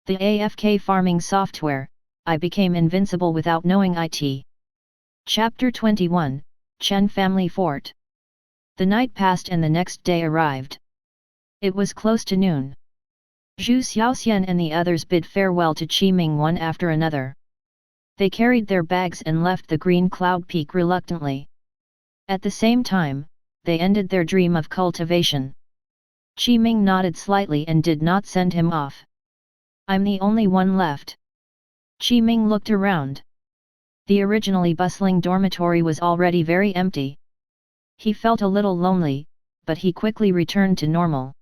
The AFK farming software, I became invincible without knowing it. Chapter 21, Chen Family Fort. The night passed and the next day arrived. It was close to noon. Zhu Xiaoxian and the others bid farewell to Qiming one after another. They carried their bags and left the green cloud peak reluctantly. At the same time, they ended their dream of cultivation. Qiming nodded slightly and did not send him off. I'm the only one left. Qiming looked around. The originally bustling dormitory was already very empty. He felt a little lonely, but he quickly returned to normal.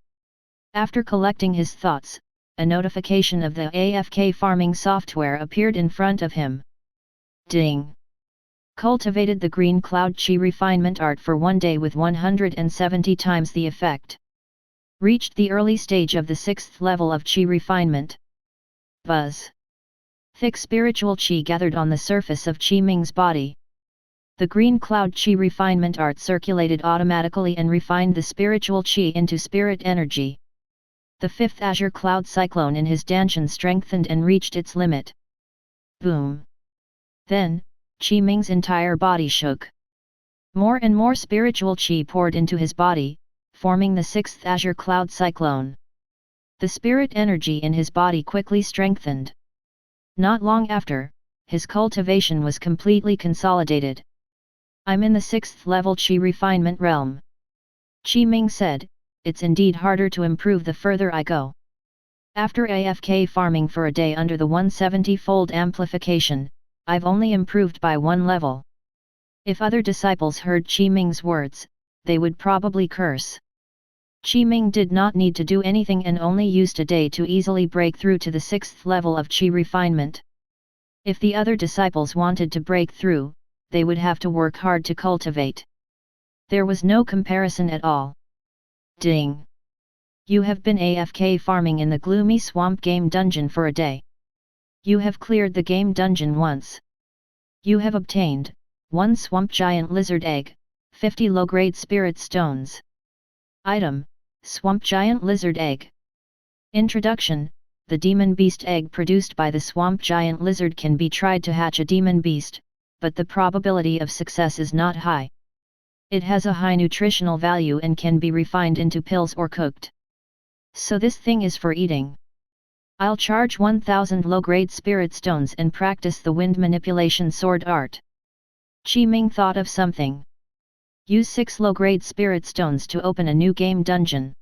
After collecting his thoughts, a notification of the AFK farming software appeared in front of him. Ding! Cultivated the green cloud chi refinement art for 1 day with 170 times the effect. Reached the early stage of the 6th level of chi refinement. Buzz! Thick spiritual chi gathered on the surface of Qiming's body. The green cloud chi refinement art circulated automatically and refined the spiritual chi into spirit energy. The 5th azure cloud cyclone in his danshan strengthened and reached its limit. Boom! Then, Qiming's entire body shook. More and more spiritual chi poured into his body, forming the 6th azure cloud cyclone. The spirit energy in his body quickly strengthened. Not long after, his cultivation was completely consolidated. I'm in the 6th level chi refinement realm. Qiming said, it's indeed harder to improve the further I go. After AFK farming for a day under the 170-fold amplification, I've only improved by 1 level. If other disciples heard Qiming's words, they would probably curse. Qiming did not need to do anything and only used a day to easily break through to the 6th level of chi refinement. If the other disciples wanted to break through, they would have to work hard to cultivate. There was no comparison at all. Ding! You have been AFK farming in the gloomy swamp game dungeon for a day. You have cleared the game dungeon once. You have obtained 1 swamp giant lizard egg, 50 low-grade spirit stones. Item: Swamp giant lizard egg. Introduction: the demon beast egg produced by the swamp giant lizard can be tried to hatch a demon beast, but the probability of success is not high. It has a high nutritional value and can be refined into pills or cooked. So this thing is for eating. I'll charge 1000 low-grade spirit stones and practice the wind manipulation sword art. Qiming thought of something. Use 6 low-grade spirit stones to open a new game dungeon.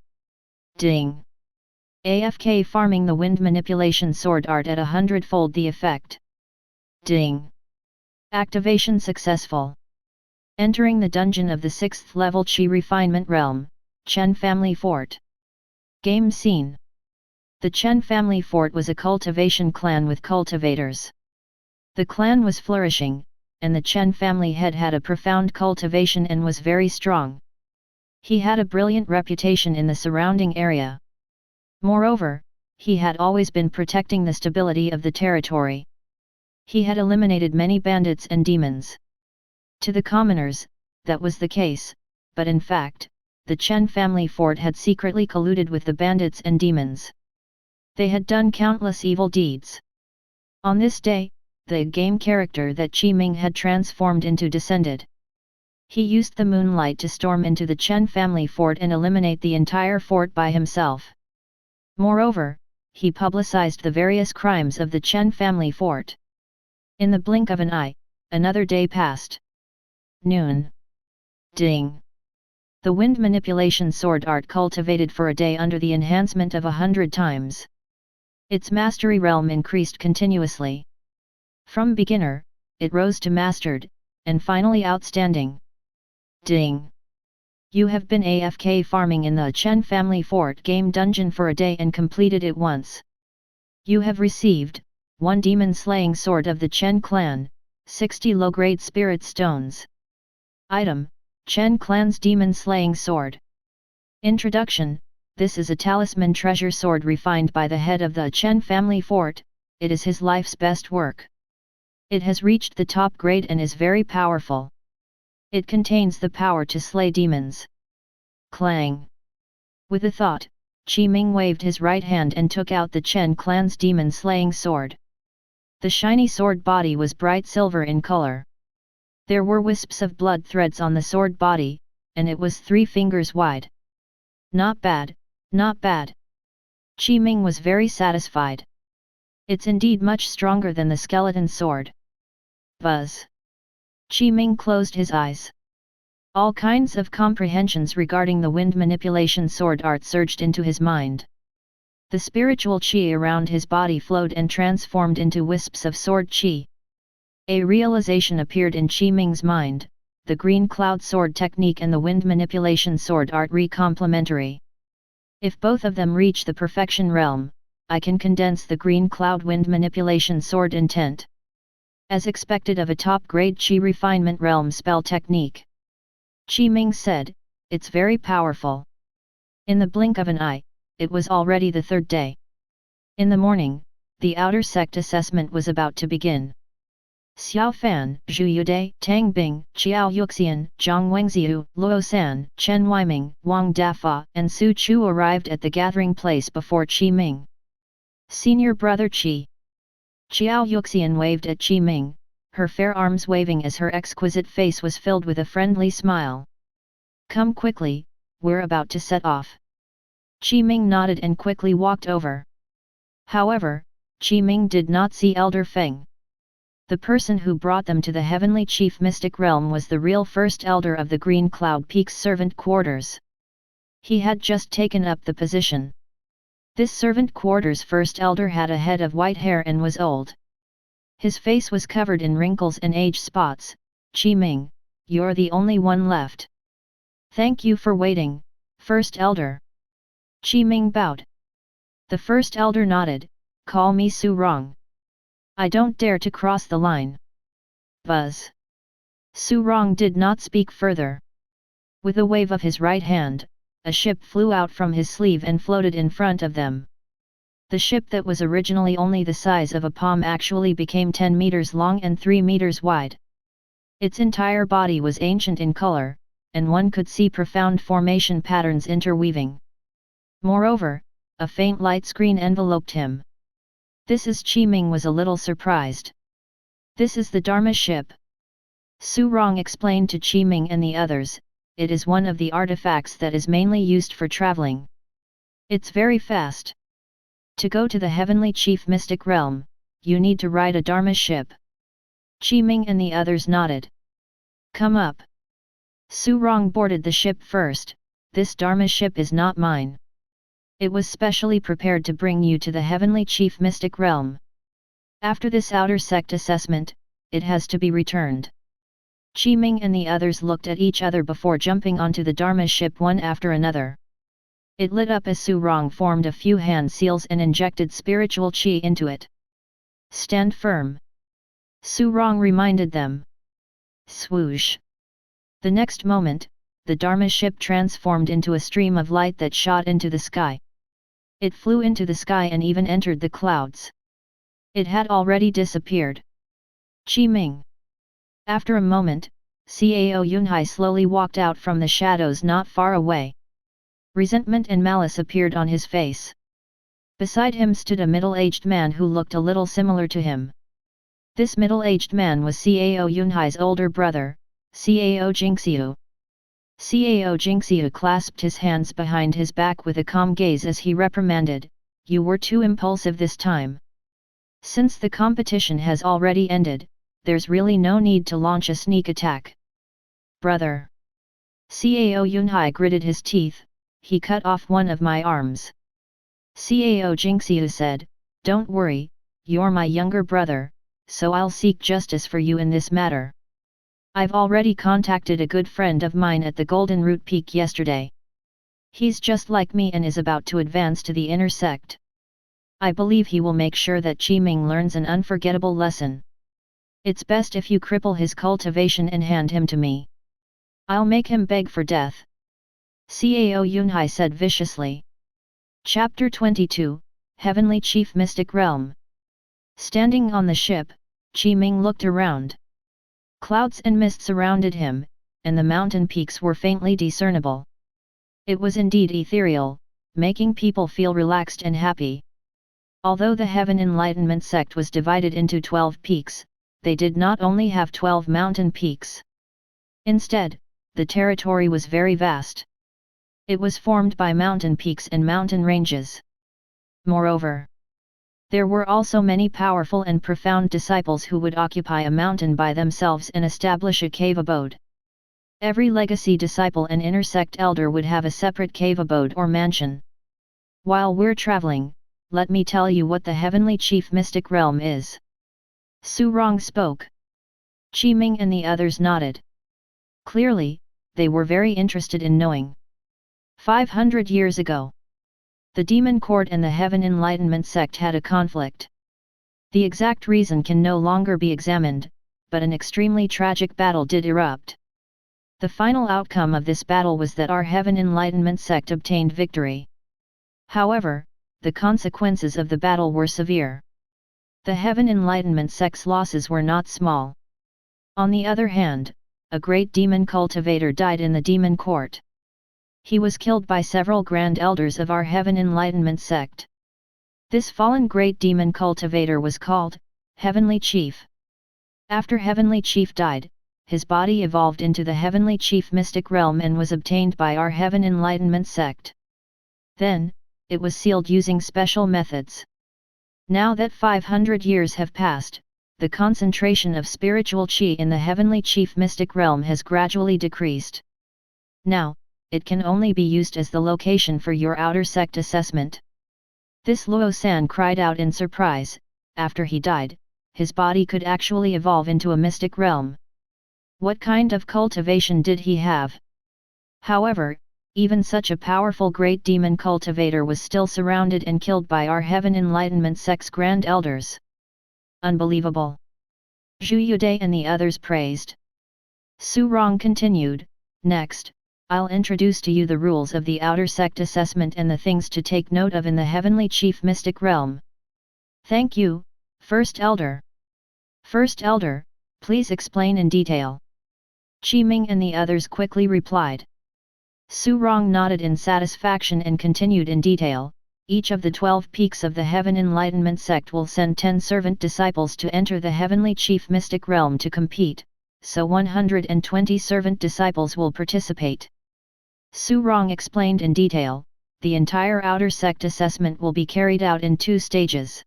Ding! AFK farming the wind manipulation sword art at 100-fold the effect. Ding! Activation successful. Entering the dungeon of the 6th level chi refinement realm, Chen Family Fort. Game scene. The Chen Family Fort was a cultivation clan with cultivators. The clan was flourishing, and the Chen family head had a profound cultivation and was very strong. He had a brilliant reputation in the surrounding area. Moreover, he had always been protecting the stability of the territory. He had eliminated many bandits and demons. To the commoners, that was the case, but in fact, the Chen family fort had secretly colluded with the bandits and demons. They had done countless evil deeds. On this day, the game character that Qiming had transformed into descended. He used the moonlight to storm into the Chen family fort and eliminate the entire fort by himself. Moreover, he publicized the various crimes of the Chen family fort. In the blink of an eye, another day passed. Noon. Ding! The wind manipulation sword art cultivated for a day under the enhancement of 100 times. Its mastery realm increased continuously. From beginner, it rose to mastered, and finally outstanding. Ding! You have been AFK farming in the Chen family fort game dungeon for a day and completed it once. You have received 1 demon slaying sword of the Chen clan, 60 low-grade spirit stones. Item: Chen clan's demon slaying sword. Introduction: this is a talisman treasure sword refined by the head of the Chen family fort. It is his life's best work. It has reached the top grade and is very powerful. It contains the power to slay demons. Clang! With a thought, Qi Ming waved his right hand and took out the Chen clan's demon-slaying sword. The shiny sword body was bright silver in color. There were wisps of blood threads on the sword body, and it was 3 fingers wide. Not bad, not bad. Qi Ming was very satisfied. It's indeed much stronger than the skeleton sword. Buzz. Qi Ming closed his eyes. All kinds of comprehensions regarding the wind manipulation sword art surged into his mind. The spiritual qi around his body flowed and transformed into wisps of sword qi. A realization appeared in Qi Ming's mind: the green cloud sword technique and the wind manipulation sword art complementary. If both of them reach the perfection realm, I can condense the green cloud wind manipulation sword intent. As expected of a top-grade qi refinement realm spell technique. Qi Ming said, "It's very powerful." In the blink of an eye, it was already the 3rd day. In the morning, the outer sect assessment was about to begin. Xiao Fan, Zhu Yude, Tang Bing, Qiao Yuxian, Zhang Wengziu, Luo San, Chen Weiming, Wang Dafa, and Su Chu arrived at the gathering place before Qi Ming. Senior brother Qi. Qiao Yuxian waved at Qi Ming, her fair arms waving as her exquisite face was filled with a friendly smile. "Come quickly, we're about to set off." Qi Ming nodded and quickly walked over. However, Qi Ming did not see Elder Feng. The person who brought them to the Heavenly Chief Mystic Realm was the real First Elder of the Green Cloud Peak's servant quarters. He had just taken up the position. This servant quarters First Elder had a head of white hair and was old. His face was covered in wrinkles and age spots. "Qi Ming, you're the only one left. Thank you for waiting, First Elder." Qi Ming bowed. The First Elder nodded, "Call me Su Rong. I don't dare to cross the line." Buzz. Su Rong did not speak further. With a wave of his right hand, a ship flew out from his sleeve and floated in front of them. The ship that was originally only the size of a palm actually became 10 meters long and 3 meters wide. Its entire body was ancient in color, and one could see profound formation patterns interweaving. Moreover, a faint light screen enveloped him. This is Qi Ming was a little surprised. "This is the Dharma ship." Su Rong explained to Qi Ming and the others, "It is one of the artifacts that is mainly used for traveling. It's very fast. To go to the Heavenly Chief Mystic Realm, you need to ride a Dharma ship." Qi Ming and the others nodded. "Come up." Su Rong boarded the ship first. "This Dharma ship is not mine. It was specially prepared to bring you to the Heavenly Chief Mystic Realm. After this outer sect assessment, it has to be returned." Qi Ming and the others looked at each other before jumping onto the Dharma ship one after another. It lit up as Su Rong formed a few hand seals and injected spiritual qi into it. "Stand firm," Su Rong reminded them. Swoosh! The next moment, the Dharma ship transformed into a stream of light that shot into the sky. It flew into the sky and even entered the clouds. It had already disappeared. Qi Ming. After a moment, Cao Yunhai slowly walked out from the shadows not far away. Resentment and malice appeared on his face. Beside him stood a middle-aged man who looked a little similar to him. This middle-aged man was Cao Yunhai's older brother, Cao Jingxiu. Cao Jingxiu clasped his hands behind his back with a calm gaze as he reprimanded, "You were too impulsive this time. Since the competition has already ended, there's really no need to launch a sneak attack." "Brother." Cao Yunhai gritted his teeth, "He cut off one of my arms." Cao Jingxiu said, "Don't worry, you're my younger brother, so I'll seek justice for you in this matter. I've already contacted a good friend of mine at the Golden Root Peak yesterday. He's just like me and is about to advance to the inner sect. I believe he will make sure that Qi Ming learns an unforgettable lesson. It's best if you cripple his cultivation and hand him to me. I'll make him beg for death." Cao Yunhai said viciously. Chapter 22, Heavenly Chief Mystic Realm. Standing on the ship, Qi Ming looked around. Clouds and mist surrounded him, and the mountain peaks were faintly discernible. It was indeed ethereal, making people feel relaxed and happy. Although the Heaven Enlightenment sect was divided into 12 peaks, they did not only have 12 mountain peaks. Instead, the territory was very vast. It was formed by mountain peaks and mountain ranges. Moreover, there were also many powerful and profound disciples who would occupy a mountain by themselves and establish a cave abode. Every legacy disciple and inner sect elder would have a separate cave abode or mansion. While we're traveling, let me tell you what the Heavenly Chief Mystic Realm is. Su Rong spoke. Qi Ming and the others nodded. Clearly, they were very interested in knowing. 500 years ago, the Demon Court and the Heaven Enlightenment sect had a conflict. The exact reason can no longer be examined, but an extremely tragic battle did erupt. The final outcome of this battle was that our Heaven Enlightenment sect obtained victory. However, the consequences of the battle were severe. The Heaven Enlightenment sect's losses were not small. On the other hand, a great demon cultivator died in the Demon Court. He was killed by several grand elders of our Heaven Enlightenment sect. This fallen great demon cultivator was called Heavenly Chief. After Heavenly Chief died, his body evolved into the Heavenly Chief Mystic Realm and was obtained by our Heaven Enlightenment sect. Then, it was sealed using special methods. Now that 500 years have passed, the concentration of spiritual qi in the Heavenly Chief Mystic Realm has gradually decreased. Now, it can only be used as the location for your outer sect assessment. This Luo San cried out in surprise. After he died, his body could actually evolve into a mystic realm. What kind of cultivation did he have? However, even such a powerful great demon cultivator was still surrounded and killed by our Heaven Enlightenment sect's grand elders. Unbelievable! Zhu Yude and the others praised. Su Rong continued, next, I'll introduce to you the rules of the outer sect assessment and the things to take note of in the Heavenly Chief Mystic Realm. Thank you, First Elder. First Elder, please explain in detail. Qi Ming and the others quickly replied. Su Rong nodded in satisfaction and continued in detail. Each of the 12 peaks of the Heaven Enlightenment sect will send 10 servant disciples to enter the Heavenly Chief Mystic Realm to compete, so 120 servant disciples will participate. Su Rong explained in detail, the entire outer sect assessment will be carried out in 2 stages.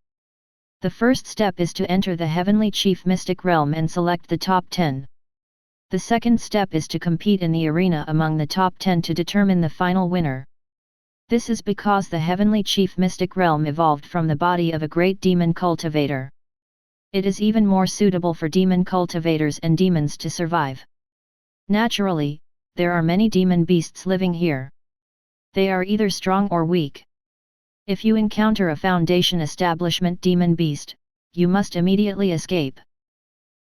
The first step is to enter the Heavenly Chief Mystic Realm and select the top 10. The second step is to compete in the arena among the top 10 to determine the final winner. This is because the Heavenly Chief Mystic Realm evolved from the body of a great demon cultivator. It is even more suitable for demon cultivators and demons to survive. Naturally, there are many demon beasts living here. They are either strong or weak. If you encounter a Foundation establishment demon beast, you must immediately escape.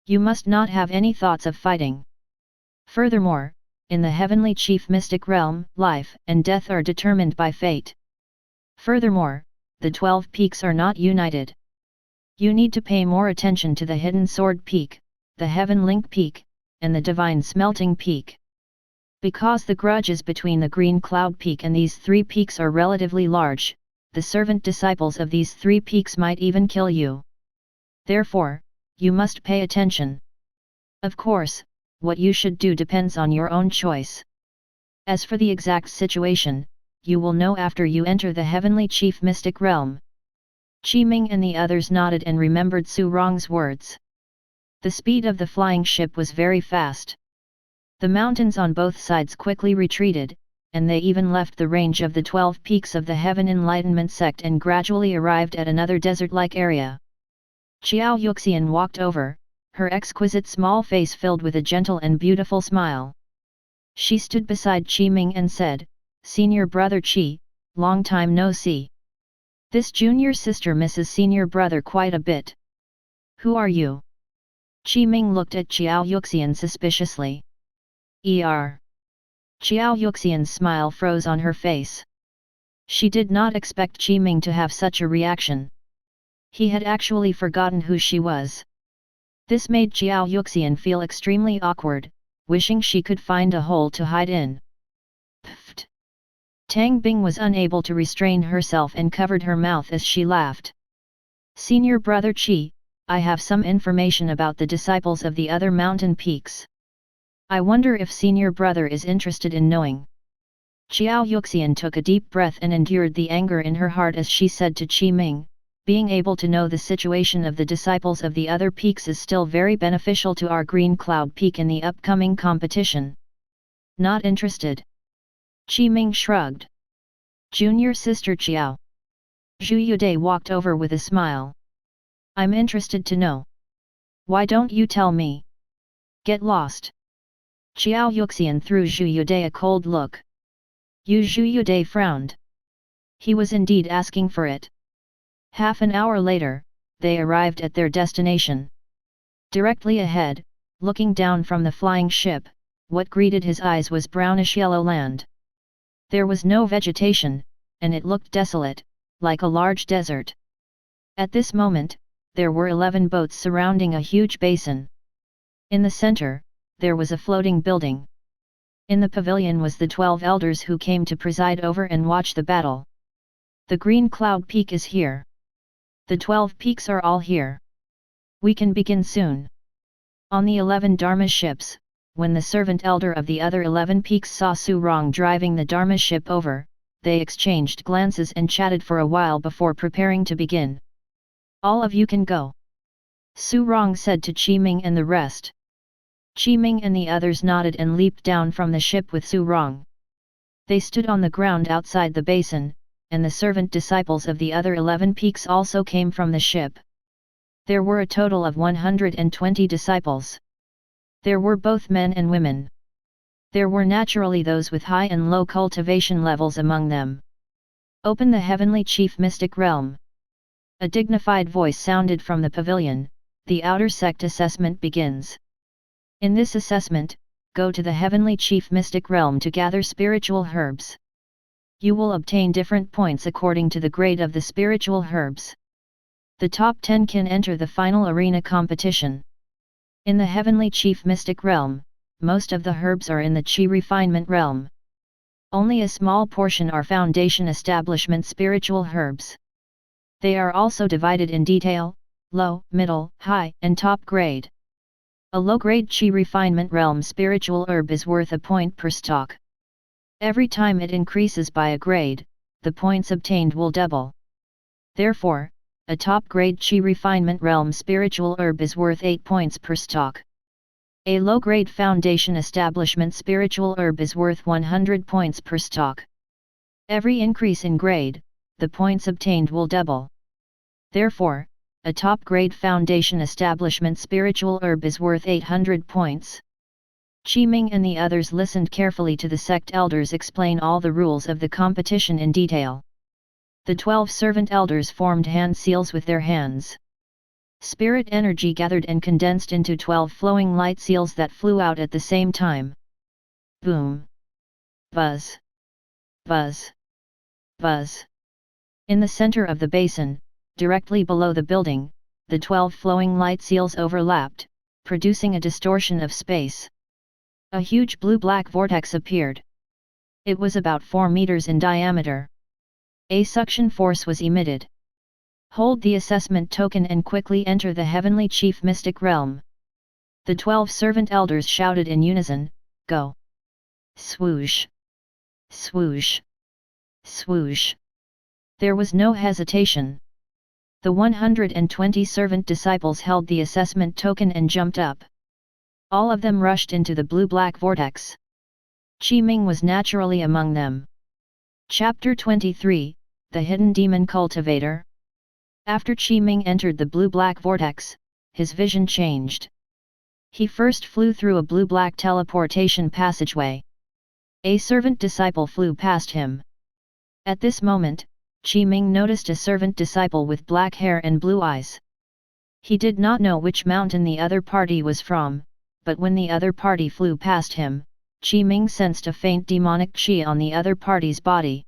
You must not have any thoughts of fighting. Furthermore, in the Heavenly Chief Mystic Realm, life and death are determined by fate. Furthermore, the 12 peaks are not united. You need to pay more attention to the Hidden Sword Peak, the Heaven Link Peak, and the Divine Smelting Peak. Because the grudges between the Green Cloud Peak and these 3 peaks are relatively large, the servant disciples of these 3 peaks might even kill you. Therefore, you must pay attention. Of course, what you should do depends on your own choice. As for the exact situation, you will know after you enter the Heavenly Chief Mystic Realm. Qi Ming and the others nodded and remembered Su Rong's words. The speed of the flying ship was very fast. The mountains on both sides quickly retreated, and they even left the range of the 12 peaks of the Heaven Enlightenment sect and gradually arrived at another desert-like area. Xiao Yuxian walked over, her exquisite small face filled with a gentle and beautiful smile. She stood beside Qi Ming and said, "Senior brother Qi, long time no see. This junior sister misses senior brother quite a bit. Who are you?" Qi Ming looked at Xiao Yuxian suspiciously. Xiao Yuxian's smile froze on her face. She did not expect Qi Ming to have such a reaction. He had actually forgotten who she was. This made Xiao Yuxian feel extremely awkward, wishing she could find a hole to hide in. Pfft! Tang Bing was unable to restrain herself and covered her mouth as she laughed. Senior Brother Qi, I have some information about the disciples of the other mountain peaks. I wonder if Senior Brother is interested in knowing. Xiao Yuxian took a deep breath and endured the anger in her heart as she said to Qi Ming, being able to know the situation of the disciples of the other peaks is still very beneficial to our Green Cloud Peak in the upcoming competition. Not interested. Qi Ming shrugged. Junior sister Xiao. Zhu Yude walked over with a smile. I'm interested to know. Why don't you tell me? Get lost. Xiao Yuxian threw Zhu Yude a cold look. Zhu Yude frowned. He was indeed asking for it. Half an hour later, they arrived at their destination. Directly ahead, looking down from the flying ship, what greeted his eyes was brownish-yellow land. There was no vegetation, and it looked desolate, like a large desert. At this moment, there were 11 boats surrounding a huge basin. In the center, there was a floating building. In the pavilion was the 12 elders who came to preside over and watch the battle. The Green Cloud Peak is here. The 12 peaks are all here. We can begin soon. On the 11 Dharma ships, when the servant elder of the other 11 peaks saw Su Rong driving the Dharma ship over, they exchanged glances and chatted for a while before preparing to begin. All of you can go. Su Rong said to Qi Ming and the rest. Qi Ming and the others nodded and leaped down from the ship with Su Rong. They stood on the ground outside the basin, and the servant disciples of the other 11 peaks also came from the ship. There were a total of 120 disciples. There were both men and women. There were naturally those with high and low cultivation levels among them. Open the heavenly chief mystic realm. A dignified voice sounded from the pavilion. The outer sect assessment begins. In this assessment, go to the heavenly chief mystic realm to gather spiritual herbs. You will obtain different points according to the grade of the spiritual herbs. The top 10 can enter the final arena competition. In the heavenly chief mystic realm, most of the herbs are in the Qi refinement realm. Only a small portion are foundation establishment spiritual herbs. They are also divided in detail, low, middle, high, and top grade. A low-grade Qi refinement realm spiritual herb is worth a point per stock. Every time it increases by a grade, the points obtained will double. Therefore, a top-grade Qi refinement realm spiritual herb is worth 8 points per stock. A low-grade foundation establishment spiritual herb is worth 100 points per stock. Every increase in grade, the points obtained will double. Therefore, a top-grade foundation establishment spiritual herb is worth 800 points. Qi Ming and the others listened carefully to the sect elders explain all the rules of the competition in detail. The 12 servant elders formed hand seals with their hands. Spirit energy gathered and condensed into 12 flowing light seals that flew out at the same time. Boom! Buzz! Buzz! Buzz! In the center of the basin, directly below the building, the 12 flowing light seals overlapped, producing a distortion of space. A huge blue-black vortex appeared. It was about 4 meters in diameter. A suction force was emitted. Hold the assessment token and quickly enter the heavenly chief mystic realm. The 12 servant elders shouted in unison, Go! Swoosh! Swoosh! Swoosh! There was no hesitation. The 120 servant disciples held the assessment token and jumped up. All of them rushed into the blue-black vortex. Qi Ming was naturally among them. Chapter 23, The Hidden Demon Cultivator. After Qi Ming entered the blue-black vortex, his vision changed. He first flew through a blue-black teleportation passageway. A servant disciple flew past him. At this moment, Qi Ming noticed a servant disciple with black hair and blue eyes. He did not know which mountain the other party was from, but when the other party flew past him, Qi Ming sensed a faint demonic qi on the other party's body.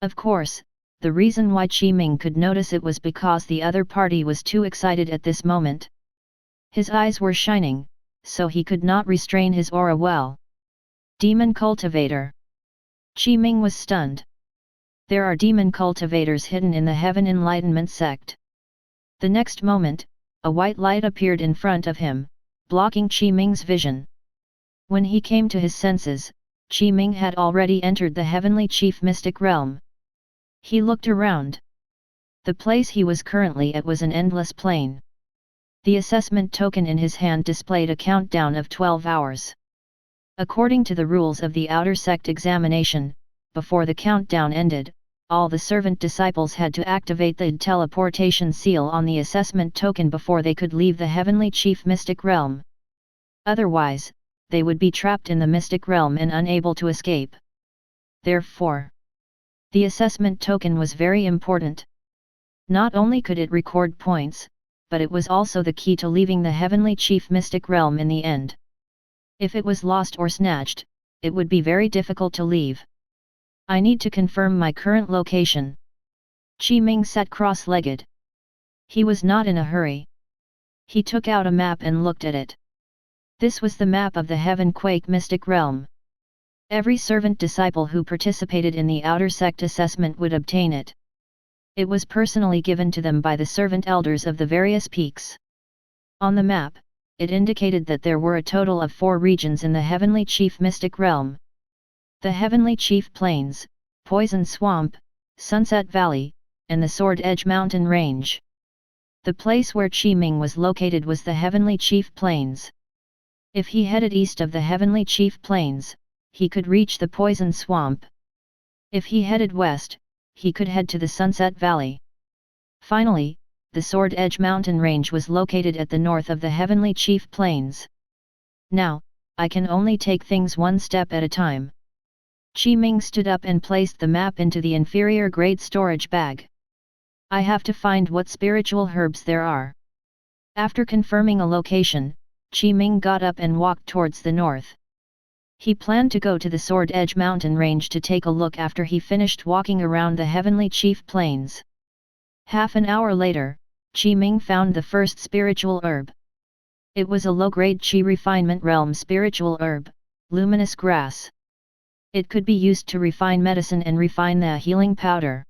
Of course, the reason why Qi Ming could notice it was because the other party was too excited at this moment. His eyes were shining, so he could not restrain his aura well. Demon Cultivator. Qi Ming was stunned. There are demon cultivators hidden in the Heaven Enlightenment sect. The next moment, a white light appeared in front of him, blocking Qi Ming's vision. When he came to his senses, Qi Ming had already entered the Heavenly Chief Mystic Realm. He looked around. The place he was currently at was an endless plain. The assessment token in his hand displayed a countdown of 12 hours. According to the rules of the outer sect examination, before the countdown ended, all the servant disciples had to activate the teleportation seal on the assessment token before they could leave the Heavenly Chief Mystic Realm. Otherwise, they would be trapped in the Mystic Realm and unable to escape. Therefore, the assessment token was very important. Not only could it record points, but it was also the key to leaving the Heavenly Chief Mystic Realm in the end. If it was lost or snatched, it would be very difficult to leave. I need to confirm my current location. Qi Ming sat cross-legged. He was not in a hurry. He took out a map and looked at it. This was the map of the Heaven Quake Mystic Realm. Every servant disciple who participated in the outer sect assessment would obtain it. It was personally given to them by the servant elders of the various peaks. On the map, it indicated that there were a total of 4 regions in the Heavenly Chief Mystic Realm. The Heavenly Chief Plains, Poison Swamp, Sunset Valley, and the Sword Edge Mountain Range. The place where Qi Ming was located was the Heavenly Chief Plains. If he headed east of the Heavenly Chief Plains, he could reach the Poison Swamp. If he headed west, he could head to the Sunset Valley. Finally, the Sword Edge Mountain Range was located at the north of the Heavenly Chief Plains. Now, I can only take things one step at a time. Qi Ming stood up and placed the map into the inferior grade storage bag. I have to find what spiritual herbs there are. After confirming a location, Qi Ming got up and walked towards the north. He planned to go to the Sword Edge Mountain Range to take a look after he finished walking around the Heavenly Chief Plains. Half an hour later, Qi Ming found the first spiritual herb. It was a low-grade Qi Refinement Realm spiritual herb, luminous grass. It could be used to refine medicine and refine the healing powder.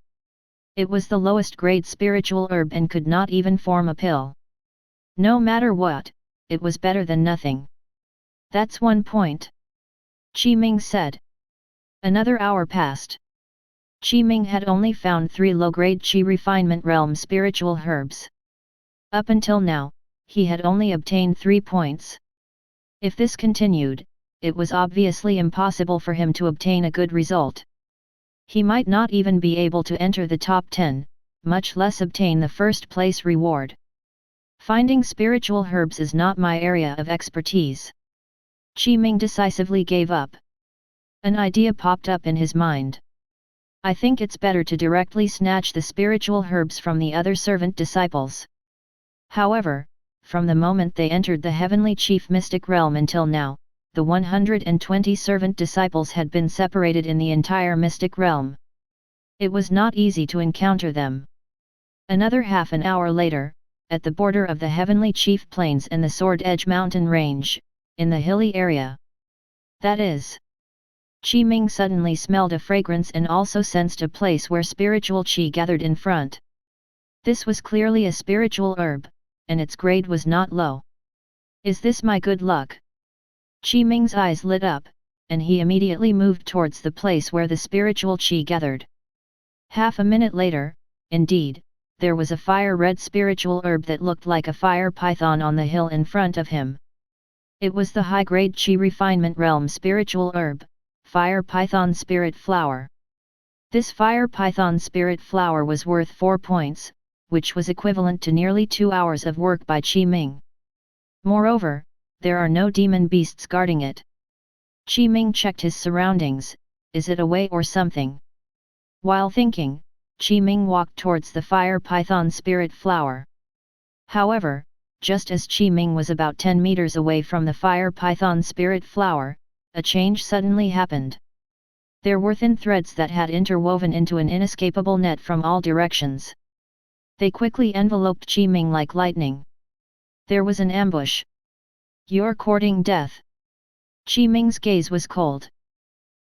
It was the lowest grade spiritual herb and could not even form a pill. No matter what, it was better than nothing. That's one point. Qi Ming said. Another hour passed. Qi Ming had only found 3 low-grade Qi Refinement Realm spiritual herbs. Up until now, he had only obtained 3 points. If this continued, it was obviously impossible for him to obtain a good result. He might not even be able to enter the top 10, much less obtain the first place reward. Finding spiritual herbs is not my area of expertise. Qi Ming decisively gave up. An idea popped up in his mind. I think it's better to directly snatch the spiritual herbs from the other servant disciples. However, from the moment they entered the Heavenly Chief Mystic Realm until now, the 120 servant disciples had been separated in the entire Mystic Realm. It was not easy to encounter them. Another half an hour later, at the border of the Heavenly Chief Plains and the Sword Edge Mountain Range, in the hilly area. That is. Qi Ming suddenly smelled a fragrance and also sensed a place where spiritual qi gathered in front. This was clearly a spiritual herb, and its grade was not low. Is this my good luck? Qi Ming's eyes lit up, and he immediately moved towards the place where the spiritual qi gathered. Half a minute later, indeed, there was a fire-red spiritual herb that looked like a fire python on the hill in front of him. It was the high-grade Qi Refinement Realm spiritual herb, Fire Python Spirit Flower. This Fire Python Spirit Flower was worth 4 points, which was equivalent to nearly 2 hours of work by Qi Ming. Moreover, there are no demon beasts guarding it. Qi Ming checked his surroundings. Is it away or something? While thinking, Qi Ming walked towards the Fire Python Spirit Flower. However, just as Qi Ming was about 10 meters away from the Fire Python Spirit Flower, a change suddenly happened. There were thin threads that had interwoven into an inescapable net from all directions. They quickly enveloped Qi Ming like lightning. There was an ambush. You're courting death. Qi Ming's gaze was cold.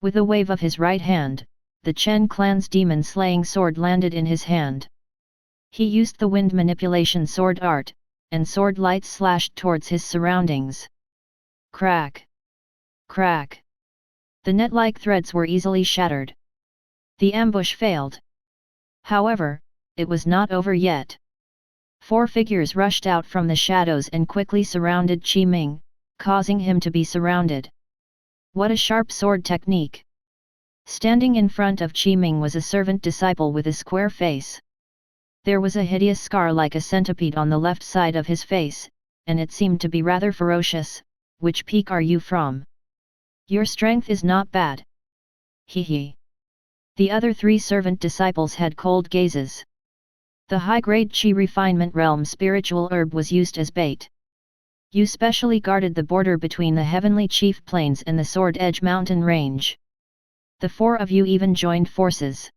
With a wave of his right hand, the Chen clan's demon-slaying sword landed in his hand. He used the wind manipulation sword art, and sword lights slashed towards his surroundings. Crack! Crack! The net-like threads were easily shattered. The ambush failed. However, it was not over yet. 4 figures rushed out from the shadows and quickly surrounded Qi Ming, causing him to be surrounded. What a sharp sword technique! Standing in front of Qi Ming was a servant disciple with a square face. There was a hideous scar like a centipede on the left side of his face, and it seemed to be rather ferocious. Which peak are you from? Your strength is not bad. Hee hee. The other 3 servant disciples had cold gazes. The high-grade Qi refinement realm spiritual herb was used as bait. You specially guarded the border between the Heavenly Chief Plains and the Sword Edge mountain range. The 4 of you even joined forces.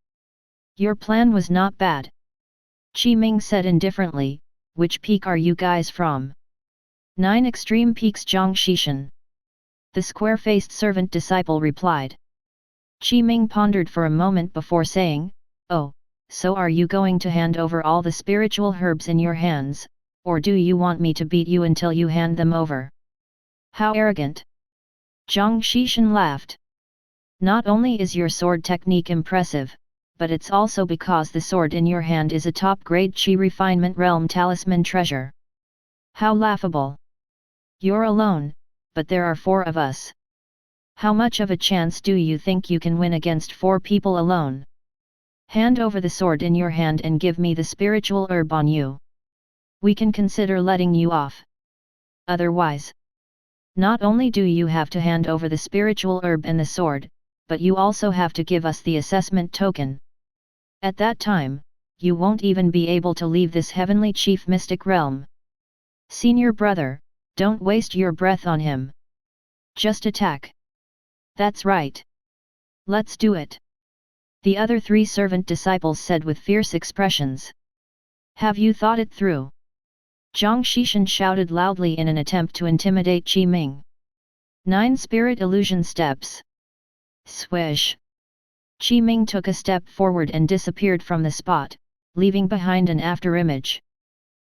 Your plan was not bad. Qi Ming said indifferently, which peak are you guys from? 9 Extreme Peaks Zhang Shishan. The square-faced servant disciple replied. Qi Ming pondered for a moment before saying, oh, so are you going to hand over all the spiritual herbs in your hands, or do you want me to beat you until you hand them over? How arrogant! Zhang Shishan laughed. Not only is your sword technique impressive, but it's also because the sword in your hand is a top-grade Qi refinement realm talisman treasure. How laughable! You're alone, but there are 4 of us. How much of a chance do you think you can win against 4 people alone? Hand over the sword in your hand and give me the spiritual herb on you. We can consider letting you off. Otherwise, not only do you have to hand over the spiritual herb and the sword, but you also have to give us the assessment token. At that time, you won't even be able to leave this heavenly chief mystic realm. Senior brother, don't waste your breath on him. Just attack. That's right. Let's do it. The other 3 servant disciples said with fierce expressions. Have you thought it through? Zhang Shishan shouted loudly in an attempt to intimidate Qi Ming. 9 Spirit Illusion Steps. Swish! Qi Ming took a step forward and disappeared from the spot, leaving behind an afterimage.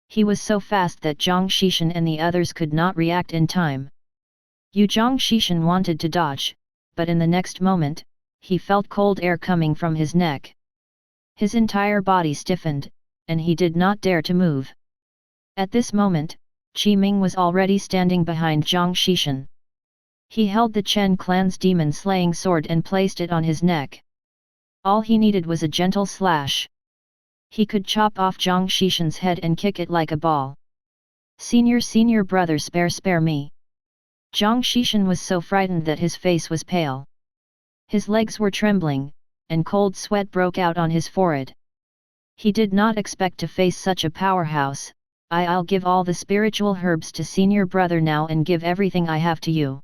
He was so fast that Zhang Shishan and the others could not react in time. Zhang Shishan wanted to dodge, but in the next moment, he felt cold air coming from his neck. His entire body stiffened, and he did not dare to move. At this moment, Qi Ming was already standing behind Zhang Shishan. He held the Chen clan's demon-slaying sword and placed it on his neck. All he needed was a gentle slash. He could chop off Zhang Shishan's head and kick it like a ball. Senior brother, spare me. Zhang Shishan was so frightened that his face was pale. His legs were trembling, and cold sweat broke out on his forehead. He did not expect to face such a powerhouse. I'll give all the spiritual herbs to senior brother now and give everything I have to you.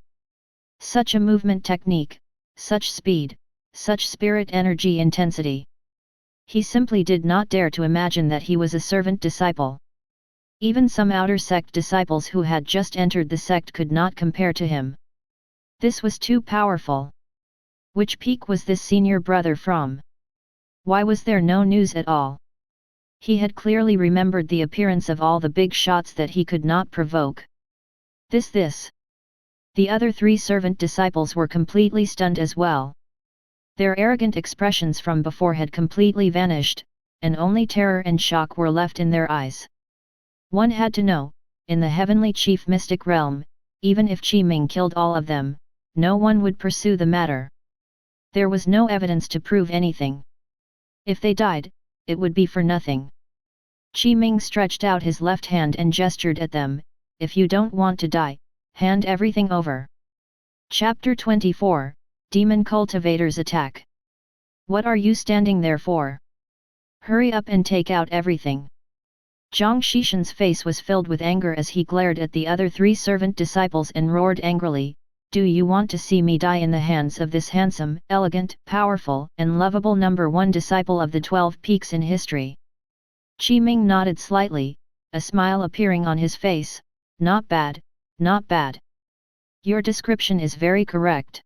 Such a movement technique, such speed, such spirit energy intensity. He simply did not dare to imagine that he was a servant disciple. Even some outer sect disciples who had just entered the sect could not compare to him. This was too powerful. Which peak was this senior brother from? Why was there no news at all? He had clearly remembered the appearance of all the big shots that he could not provoke. This. The other 3 servant disciples were completely stunned as well. Their arrogant expressions from before had completely vanished, and only terror and shock were left in their eyes. One had to know, in the heavenly chief mystic realm, even if Qi Ming killed all of them, no one would pursue the matter. There was no evidence to prove anything. If they died, it would be for nothing. Qi Ming stretched out his left hand and gestured at them, if you don't want to die, hand everything over. Chapter 24, Demon Cultivator's Attack. What are you standing there for? Hurry up and take out everything. Zhang Shishan's face was filled with anger as he glared at the other 3 servant disciples and roared angrily, do you want to see me die in the hands of this handsome, elegant, powerful, and lovable number 1 disciple of the 12 peaks in history? Qi Ming nodded slightly, a smile appearing on his face, not bad, not bad. Your description is very correct.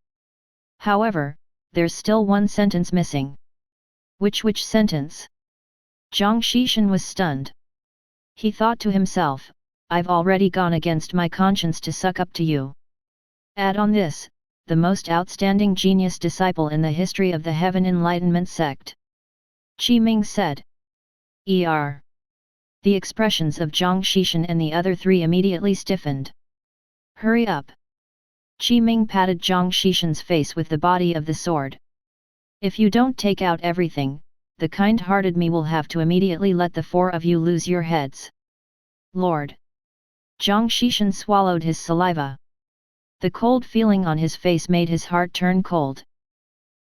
However, there's still one sentence missing. Which sentence? Zhang Xishan was stunned. He thought to himself, I've already gone against my conscience to suck up to you. Add on this, the most outstanding genius disciple in the history of the Heaven Enlightenment sect. Qi Ming said. The expressions of Zhang Xishan and the other three immediately stiffened. Hurry up! Qi Ming patted Zhang Xishan's face with the body of the sword. If you don't take out everything, the kind-hearted me will have to immediately let the four of you lose your heads. Lord! Zhang Xishan swallowed his saliva. The cold feeling on his face made his heart turn cold.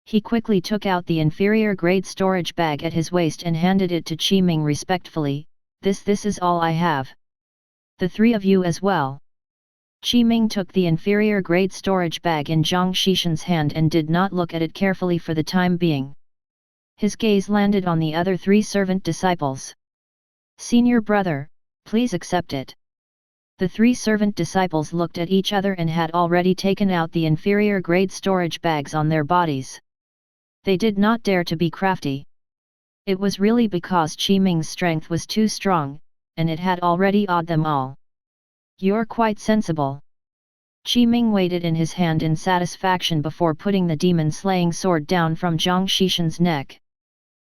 He quickly took out the inferior-grade storage bag at his waist and handed it to Qi Ming respectfully. This is all I have. The three of you as well. Qi Ming took the inferior-grade storage bag in Zhang Xishan's hand and did not look at it carefully for the time being. His gaze landed on the other three servant disciples. Senior brother, please accept it. The three servant disciples looked at each other and had already taken out the inferior-grade storage bags on their bodies. They did not dare to be crafty. It was really because Qi Ming's strength was too strong, and it had already awed them all. You're quite sensible. Qi Ming waited in his hand in satisfaction before putting the demon-slaying sword down from Zhang Xishan's neck.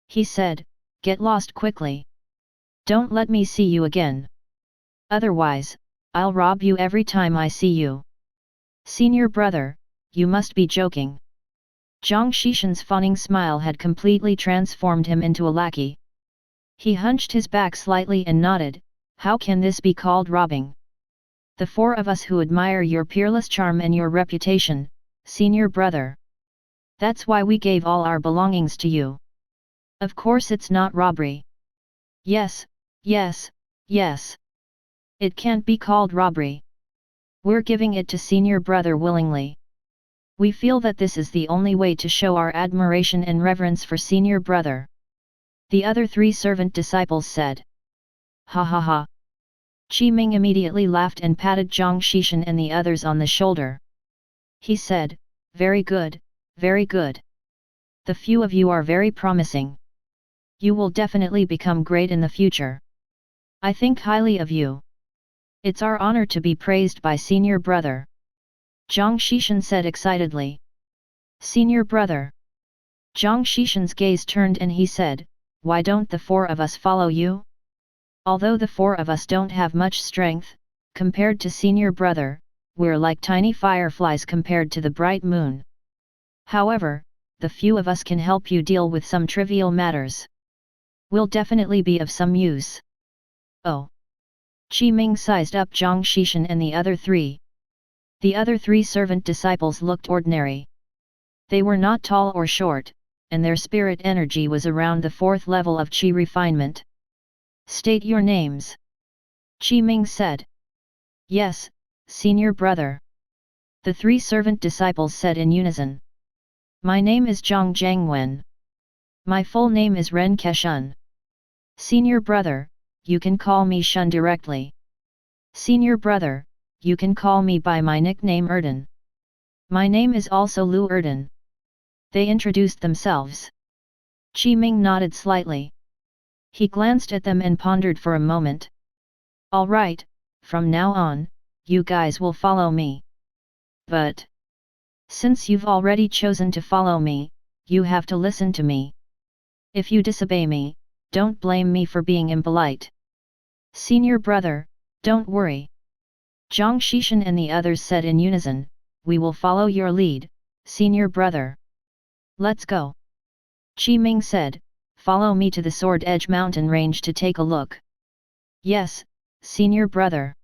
He said, get lost quickly. Don't let me see you again. Otherwise, I'll rob you every time I see you. Senior brother, you must be joking. Zhang Xishan's fawning smile had completely transformed him into a lackey. He hunched his back slightly and nodded, how can this be called robbing? The four of us who admire your peerless charm and your reputation, senior brother. That's why we gave all our belongings to you. Of course it's not robbery. Yes, yes, yes. It can't be called robbery. We're giving it to senior brother willingly. We feel that this is the only way to show our admiration and reverence for senior brother. The other three servant disciples said. Ha ha ha. Qi Ming immediately laughed and patted Zhang Xishan and the others on the shoulder. He said, very good, very good. The few of you are very promising. You will definitely become great in the future. I think highly of you. It's our honor to be praised by senior brother. Zhang Xishan said excitedly. Senior brother. Zhang Xishan's gaze turned and he said, why don't the four of us follow you? Although the four of us don't have much strength, compared to senior brother, we're like tiny fireflies compared to the bright moon. However, the few of us can help you deal with some trivial matters. We'll definitely be of some use. Oh. Qi Ming sized up Zhang Xishan and the other three. The other three servant disciples looked ordinary. They were not tall or short, and their spirit energy was around the fourth level of Qi refinement. State your names. Qi Ming said. Yes, senior brother. The three servant disciples said in unison. My name is Zhang Jiangwen. My full name is Ren Keshun. Senior brother, you can call me Shun directly. Senior brother, you can call me by my nickname Erden. My name is also Lu Erden. They introduced themselves. Qi Ming nodded slightly. He glanced at them and pondered for a moment. All right, from now on, you guys will follow me. But since you've already chosen to follow me, you have to listen to me. If you disobey me, don't blame me for being impolite. Senior brother, don't worry. Zhang Xishan and the others said in unison, we will follow your lead, senior brother. Let's go. Qi Ming said, follow me to the Sword Edge Mountain range to take a look. Yes, senior brother.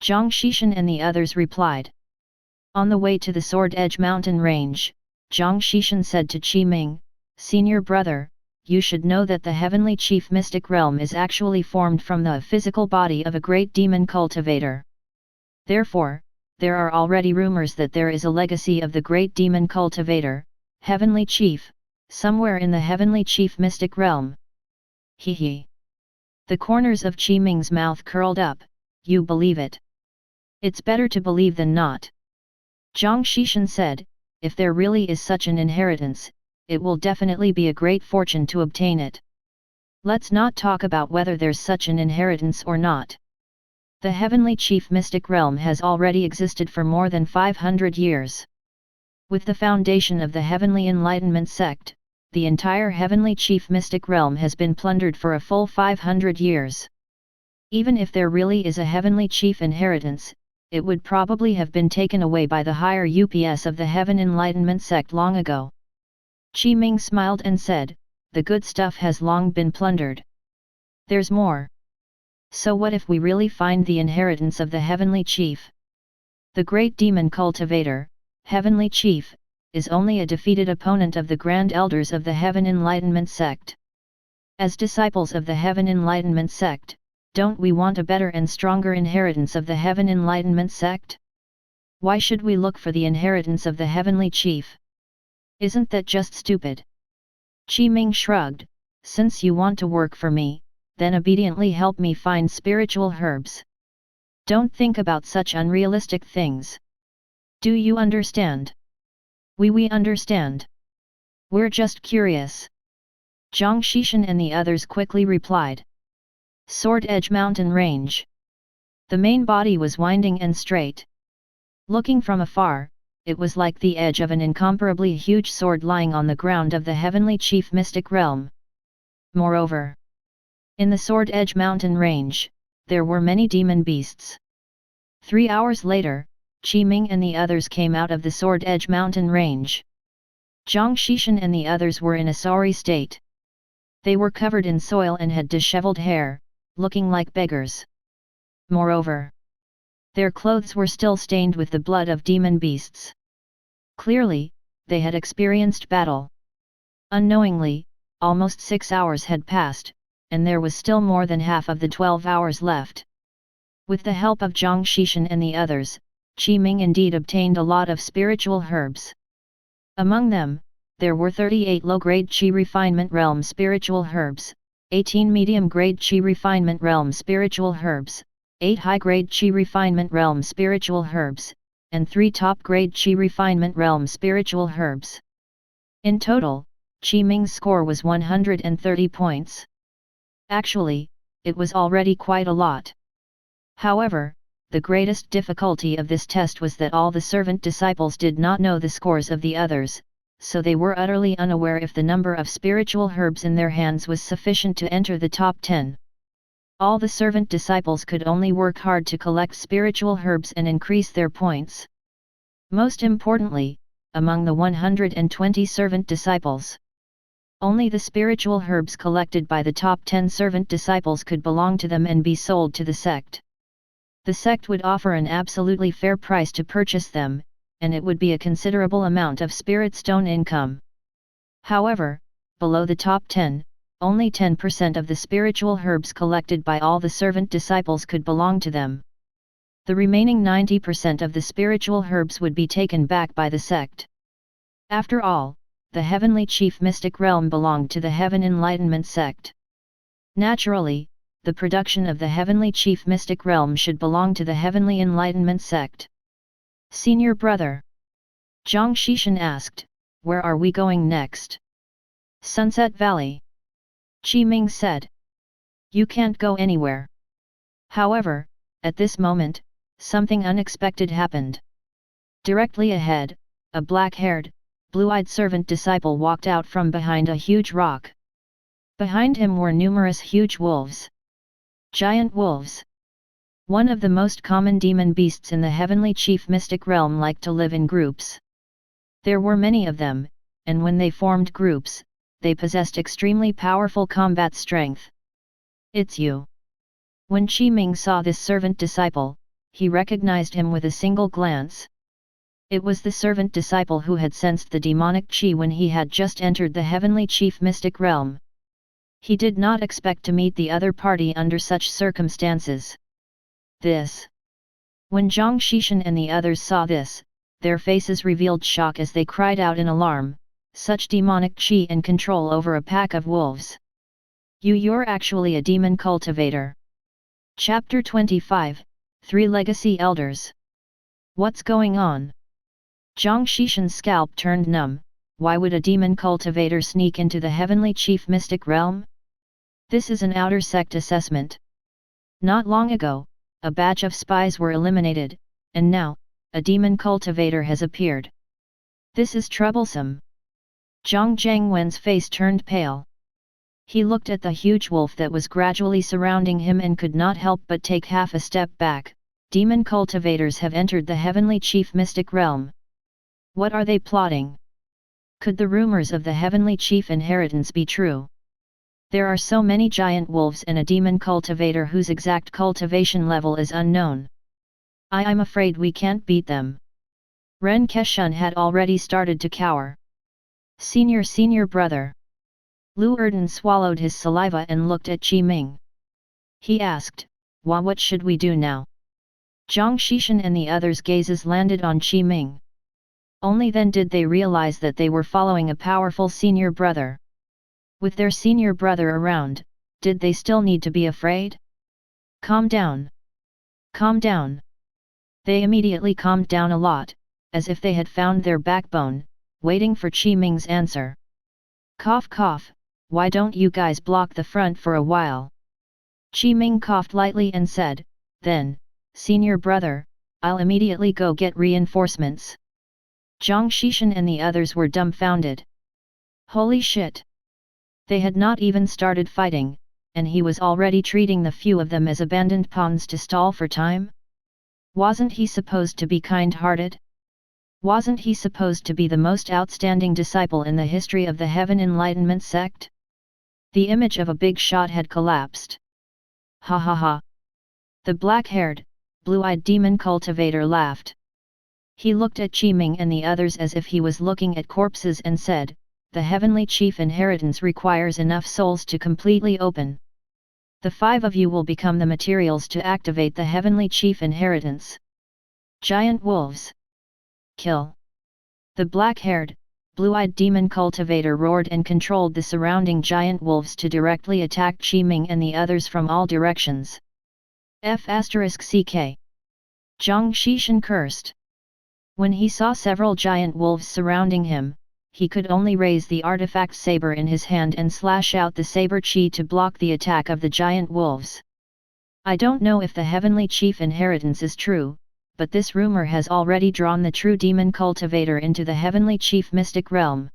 Zhang Xishan and the others replied. On the way to the Sword Edge Mountain range, Zhang Xishan said to Qi Ming, senior brother, you should know that the heavenly chief mystic realm is actually formed from the physical body of a great demon cultivator. Therefore, there are already rumors that there is a legacy of the great demon cultivator, heavenly chief, somewhere in the heavenly chief mystic realm. He. The corners of Qi Ming's mouth curled up, you believe it? It's better to believe than not. Zhang Xishan said, if there really is such an inheritance, it will definitely be a great fortune to obtain it. Let's not talk about whether there's such an inheritance or not. The Heavenly Chief Mystic Realm has already existed for more than 500 years. With the foundation of the Heavenly Enlightenment sect, the entire Heavenly Chief Mystic Realm has been plundered for a full 500 years. Even if there really is a Heavenly Chief inheritance, it would probably have been taken away by the higher UPS of the Heaven Enlightenment sect long ago. Qi Ming smiled and said, "The good stuff has long been plundered. There's more. So what if we really find the inheritance of the Heavenly Chief? The Great Demon Cultivator, Heavenly Chief, is only a defeated opponent of the Grand Elders of the Heaven Enlightenment sect. As disciples of the Heaven Enlightenment sect, don't we want a better and stronger inheritance of the Heaven Enlightenment sect? Why should we look for the inheritance of the Heavenly Chief? Isn't that just stupid?" Qi Ming shrugged, "Since you want to work for me, then obediently help me find spiritual herbs. Don't think about such unrealistic things. Do you understand?" We understand. We're just curious." Zhang Xishan and the others quickly replied. Sword Edge Mountain Range. The main body was winding and straight. Looking from afar, it was like the edge of an incomparably huge sword lying on the ground of the Heavenly Chief Mystic Realm. Moreover, in the Sword Edge Mountain Range, there were many demon beasts. 3 hours later, Qi Ming and the others came out of the Sword Edge Mountain Range. Zhang Xishan and the others were in a sorry state. They were covered in soil and had disheveled hair, looking like beggars. Moreover, their clothes were still stained with the blood of demon beasts. Clearly, they had experienced battle. Unknowingly, almost 6 hours had passed, and there was still more than half of the 12 hours left. With the help of Zhang Xishan and the others, Qi Ming indeed obtained a lot of spiritual herbs. Among them, there were 38 low-grade Qi Refinement Realm spiritual herbs, 18 medium-grade Qi Refinement Realm spiritual herbs, 8 high-grade Qi Refinement Realm spiritual herbs, and 3 top-grade Qi Refinement Realm spiritual herbs. In total, Qi Ming's score was 130 points. Actually, it was already quite a lot. However, the greatest difficulty of this test was that all the servant disciples did not know the scores of the others, so they were utterly unaware if the number of spiritual herbs in their hands was sufficient to enter the top 10. All the servant disciples could only work hard to collect spiritual herbs and increase their points. Most importantly, among the 120 servant disciples, only the spiritual herbs collected by the top 10 servant disciples could belong to them and be sold to the sect. The sect would offer an absolutely fair price to purchase them, and it would be a considerable amount of spirit stone income. However, below the top 10, only 10% of the spiritual herbs collected by all the servant disciples could belong to them. The remaining 90% of the spiritual herbs would be taken back by the sect. After all, the Heavenly Chief Mystic Realm belonged to the Heaven Enlightenment sect. Naturally, the production of the Heavenly Chief Mystic Realm should belong to the Heavenly Enlightenment sect. "Senior brother," Zhang Xishan asked, "where are we going next?" "Sunset Valley," Qi Ming said. "You can't go anywhere." However, at this moment, something unexpected happened. Directly ahead, a black-haired, blue-eyed servant disciple walked out from behind a huge rock. Behind him were numerous huge wolves. Giant wolves. One of the most common demon beasts in the Heavenly Chief Mystic Realm liked to live in groups. There were many of them, and when they formed groups, they possessed extremely powerful combat strength. "It's you." When Qi Ming saw this servant disciple, he recognized him with a single glance. It was the servant disciple who had sensed the demonic qi when he had just entered the Heavenly Chief Mystic Realm. He did not expect to meet the other party under such circumstances. When Zhang Xishan and the others saw this, their faces revealed shock as they cried out in alarm, "Such demonic qi and control over a pack of wolves! You're actually a demon cultivator!" Chapter 25, 3 Legacy Elders. What's going on? Zhang Xishan's scalp turned numb. Why would a demon cultivator sneak into the heavenly chief mystic realm? This is an outer sect assessment. Not long ago, a batch of spies were eliminated, and now, a demon cultivator has appeared. This is troublesome. Zhang Jiangwen's face turned pale. He looked at the huge wolf that was gradually surrounding him and could not help but take half a step back. Demon cultivators have entered the heavenly chief mystic realm. What are they plotting? Could the rumors of the heavenly chief inheritance be true? There are so many giant wolves and a demon cultivator whose exact cultivation level is unknown. I'm afraid we can't beat them. Ren Keshun had already started to cower. Senior brother. Lu Erden swallowed his saliva and looked at Qi Ming. He asked, what should we do now? Zhang Xishan and the others' gazes landed on Qi Ming. Only then did they realize that they were following a powerful senior brother. With their senior brother around, did they still need to be afraid? Calm down. Calm down. They immediately calmed down a lot, as if they had found their backbone, waiting for Qi Ming's answer. Cough cough, why don't you guys block the front for a while? Qi Ming coughed lightly and said, then, senior brother, I'll immediately go get reinforcements. Zhang Xishan and the others were dumbfounded. Holy shit! They had not even started fighting, and he was already treating the few of them as abandoned pawns to stall for time? Wasn't he supposed to be kind-hearted? Wasn't he supposed to be the most outstanding disciple in the history of the Heaven Enlightenment sect? The image of a big shot had collapsed. Ha ha ha! The black-haired, blue-eyed demon cultivator laughed. He looked at Qi Ming and the others as if he was looking at corpses and said, the heavenly chief inheritance requires enough souls to completely open. The 5 of you will become the materials to activate the heavenly chief inheritance. Giant wolves. Kill. The black-haired, blue-eyed demon cultivator roared and controlled the surrounding giant wolves to directly attack Qi Ming and the others from all directions. F***CK. Zhang Xishan cursed. When he saw several giant wolves surrounding him, he could only raise the artifact saber in his hand and slash out the saber chi to block the attack of the giant wolves. I don't know if the heavenly chief inheritance is true, but this rumor has already drawn the true demon cultivator into the heavenly chief mystic realm.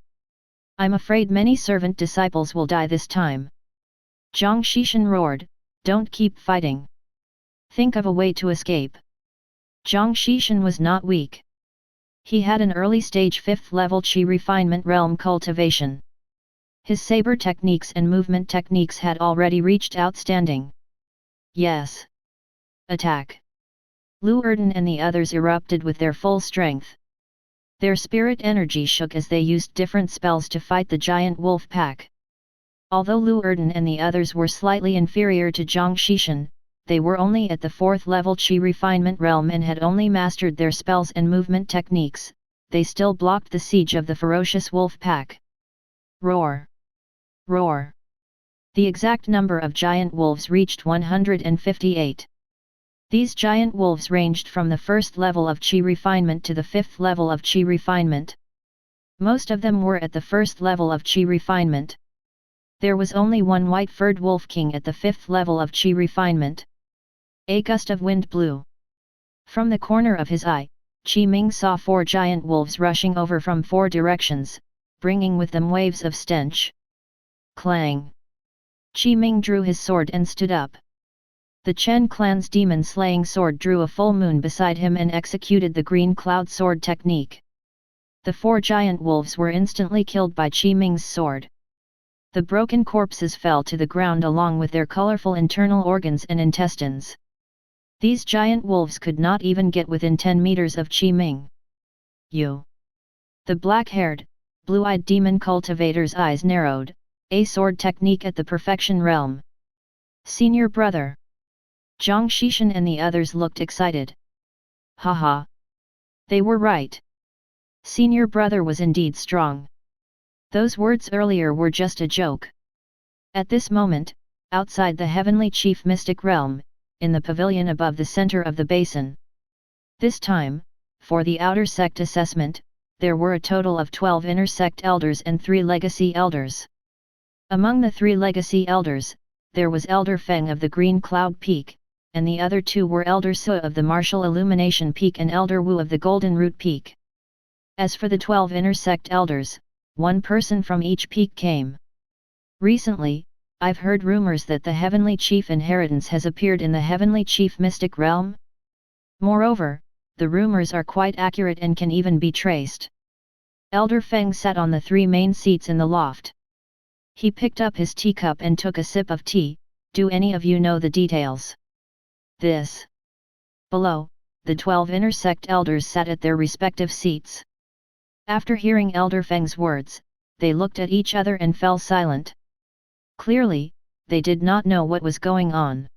I'm afraid many servant disciples will die this time. Zhang Xishan roared, don't keep fighting. Think of a way to escape. Zhang Xishan was not weak. He had an early-stage 5th level Qi refinement realm cultivation. His saber techniques and movement techniques had already reached outstanding. Yes. Attack. Lu Erden and the others erupted with their full strength. Their spirit energy shook as they used different spells to fight the giant wolf pack. Although Lu Erden and the others were slightly inferior to Zhang Xishan, they were only at the 4th level Qi refinement realm and had only mastered their spells and movement techniques. They still blocked the siege of the ferocious wolf pack. Roar! Roar! The exact number of giant wolves reached 158. These giant wolves ranged from the 1st level of Qi refinement to the 5th level of Qi refinement. Most of them were at the 1st level of Qi refinement. There was only one white-furred wolf king at the 5th level of Qi refinement. A gust of wind blew. From the corner of his eye, Qi Ming saw 4 giant wolves rushing over from 4 directions, bringing with them waves of stench. Clang! Qi Ming drew his sword and stood up. The Chen clan's demon-slaying sword drew a full moon beside him and executed the green cloud sword technique. The 4 giant wolves were instantly killed by Qi Ming's sword. The broken corpses fell to the ground along with their colorful internal organs and intestines. These giant wolves could not even get within 10 meters of Qi Ming. You! The black-haired, blue-eyed demon cultivator's eyes narrowed, a sword technique at the perfection realm. Senior brother! Zhang Xishan and the others looked excited. Haha! They were right. Senior brother was indeed strong. Those words earlier were just a joke. At this moment, outside the heavenly chief mystic realm, in the pavilion above the center of the basin. This time, for the outer sect assessment, there were a total of 12 inner sect elders and 3 legacy elders. Among the 3 legacy elders, there was Elder Feng of the Green Cloud Peak, and the other 2 were Elder Su of the Martial Illumination Peak and Elder Wu of the Golden Root Peak. As for the 12 inner sect elders, 1 person from each peak came. Recently, I've heard rumors that the Heavenly Chief Inheritance has appeared in the Heavenly Chief Mystic Realm. Moreover, the rumors are quite accurate and can even be traced. Elder Feng sat on the 3 main seats in the loft. He picked up his teacup and took a sip of tea. Do any of you know the details? This. Below, the 12 inner sect elders sat at their respective seats. After hearing Elder Feng's words, they looked at each other and fell silent. Clearly, they did not know what was going on.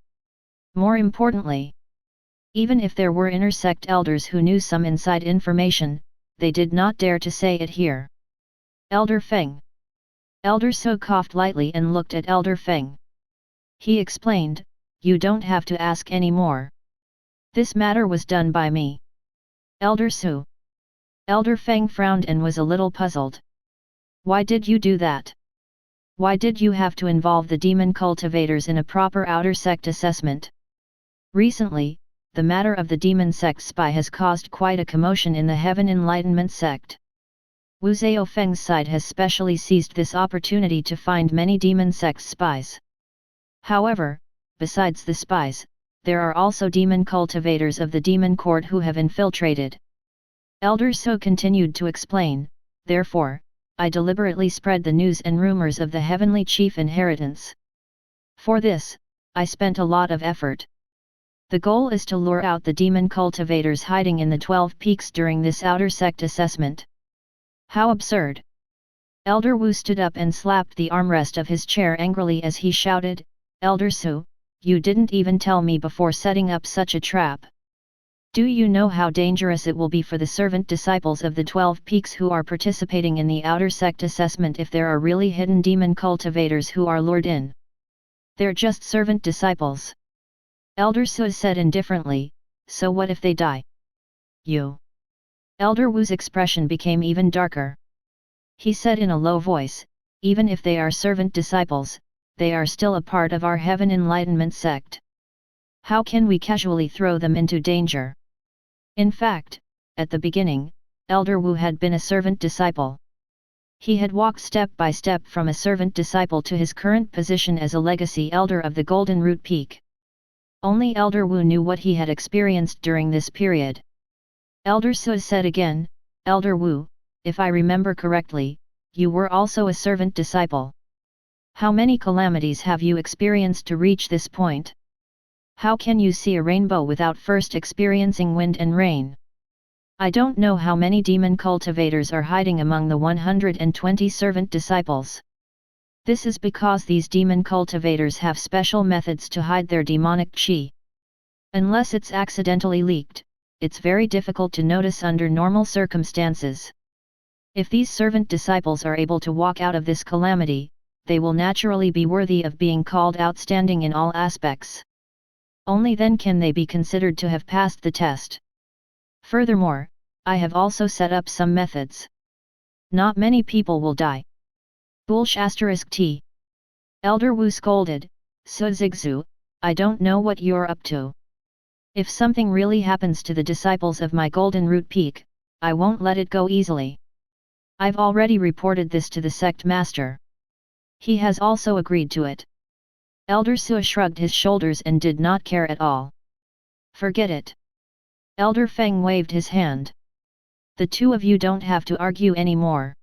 More importantly, even if there were inner sect elders who knew some inside information, they did not dare to say it here. Elder Feng. Elder So coughed lightly and looked at Elder Feng. He explained, "You don't have to ask any more. This matter was done by me." Elder Su. Elder Feng frowned and was a little puzzled. Why did you do that? Why did you have to involve the demon cultivators in a proper outer sect assessment? Recently, the matter of the demon sect spy has caused quite a commotion in the Heaven Enlightenment sect. Wu Zhao Feng's side has specially seized this opportunity to find many demon sect spies. However, besides the spies, there are also demon cultivators of the demon court who have infiltrated. Elder So continued to explain, therefore, I deliberately spread the news and rumors of the Heavenly Chief Inheritance. For this, I spent a lot of effort. The goal is to lure out the demon cultivators hiding in the 12 peaks during this outer sect assessment. How absurd! Elder Wu stood up and slapped the armrest of his chair angrily as he shouted, Elder Su, you didn't even tell me before setting up such a trap. Do you know how dangerous it will be for the servant disciples of the 12 peaks who are participating in the outer sect assessment if there are really hidden demon cultivators who are lured in? They're just servant disciples. Elder Su said indifferently, so what if they die? You. Elder Wu's expression became even darker. He said in a low voice, even if they are servant disciples, they are still a part of our Heaven Enlightenment sect. How can we casually throw them into danger? In fact, at the beginning, Elder Wu had been a servant disciple. He had walked step by step from a servant disciple to his current position as a legacy elder of the Golden Root Peak. Only Elder Wu knew what he had experienced during this period. Elder Su said again, Elder Wu, if I remember correctly, you were also a servant disciple. How many calamities have you experienced to reach this point? How can you see a rainbow without first experiencing wind and rain? I don't know how many demon cultivators are hiding among the 120 servant disciples. This is because these demon cultivators have special methods to hide their demonic chi. Unless it's accidentally leaked, it's very difficult to notice under normal circumstances. If these servant disciples are able to walk out of this calamity, they will naturally be worthy of being called outstanding in all aspects. Only then can they be considered to have passed the test. Furthermore, I have also set up some methods. Not many people will die. Bullsh T. Elder Wu scolded, Su Zigzu, I don't know what you're up to. If something really happens to the disciples of my Golden Root Peak, I won't let it go easily. I've already reported this to the sect master. He has also agreed to it. Elder Su shrugged his shoulders and did not care at all. Forget it. Elder Feng waved his hand. The two of you don't have to argue anymore.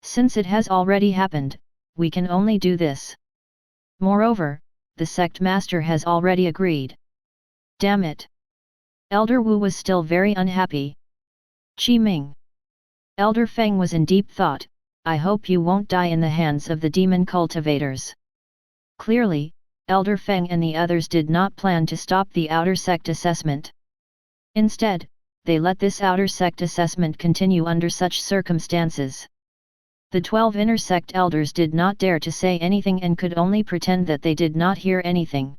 Since it has already happened, we can only do this. Moreover, the sect master has already agreed. Damn it! Elder Wu was still very unhappy. Qi Ming. Elder Feng was in deep thought, I hope you won't die in the hands of the demon cultivators. Clearly, Elder Feng and the others did not plan to stop the outer sect assessment. Instead, they let this outer sect assessment continue under such circumstances. The 12 inner sect elders did not dare to say anything and could only pretend that they did not hear anything.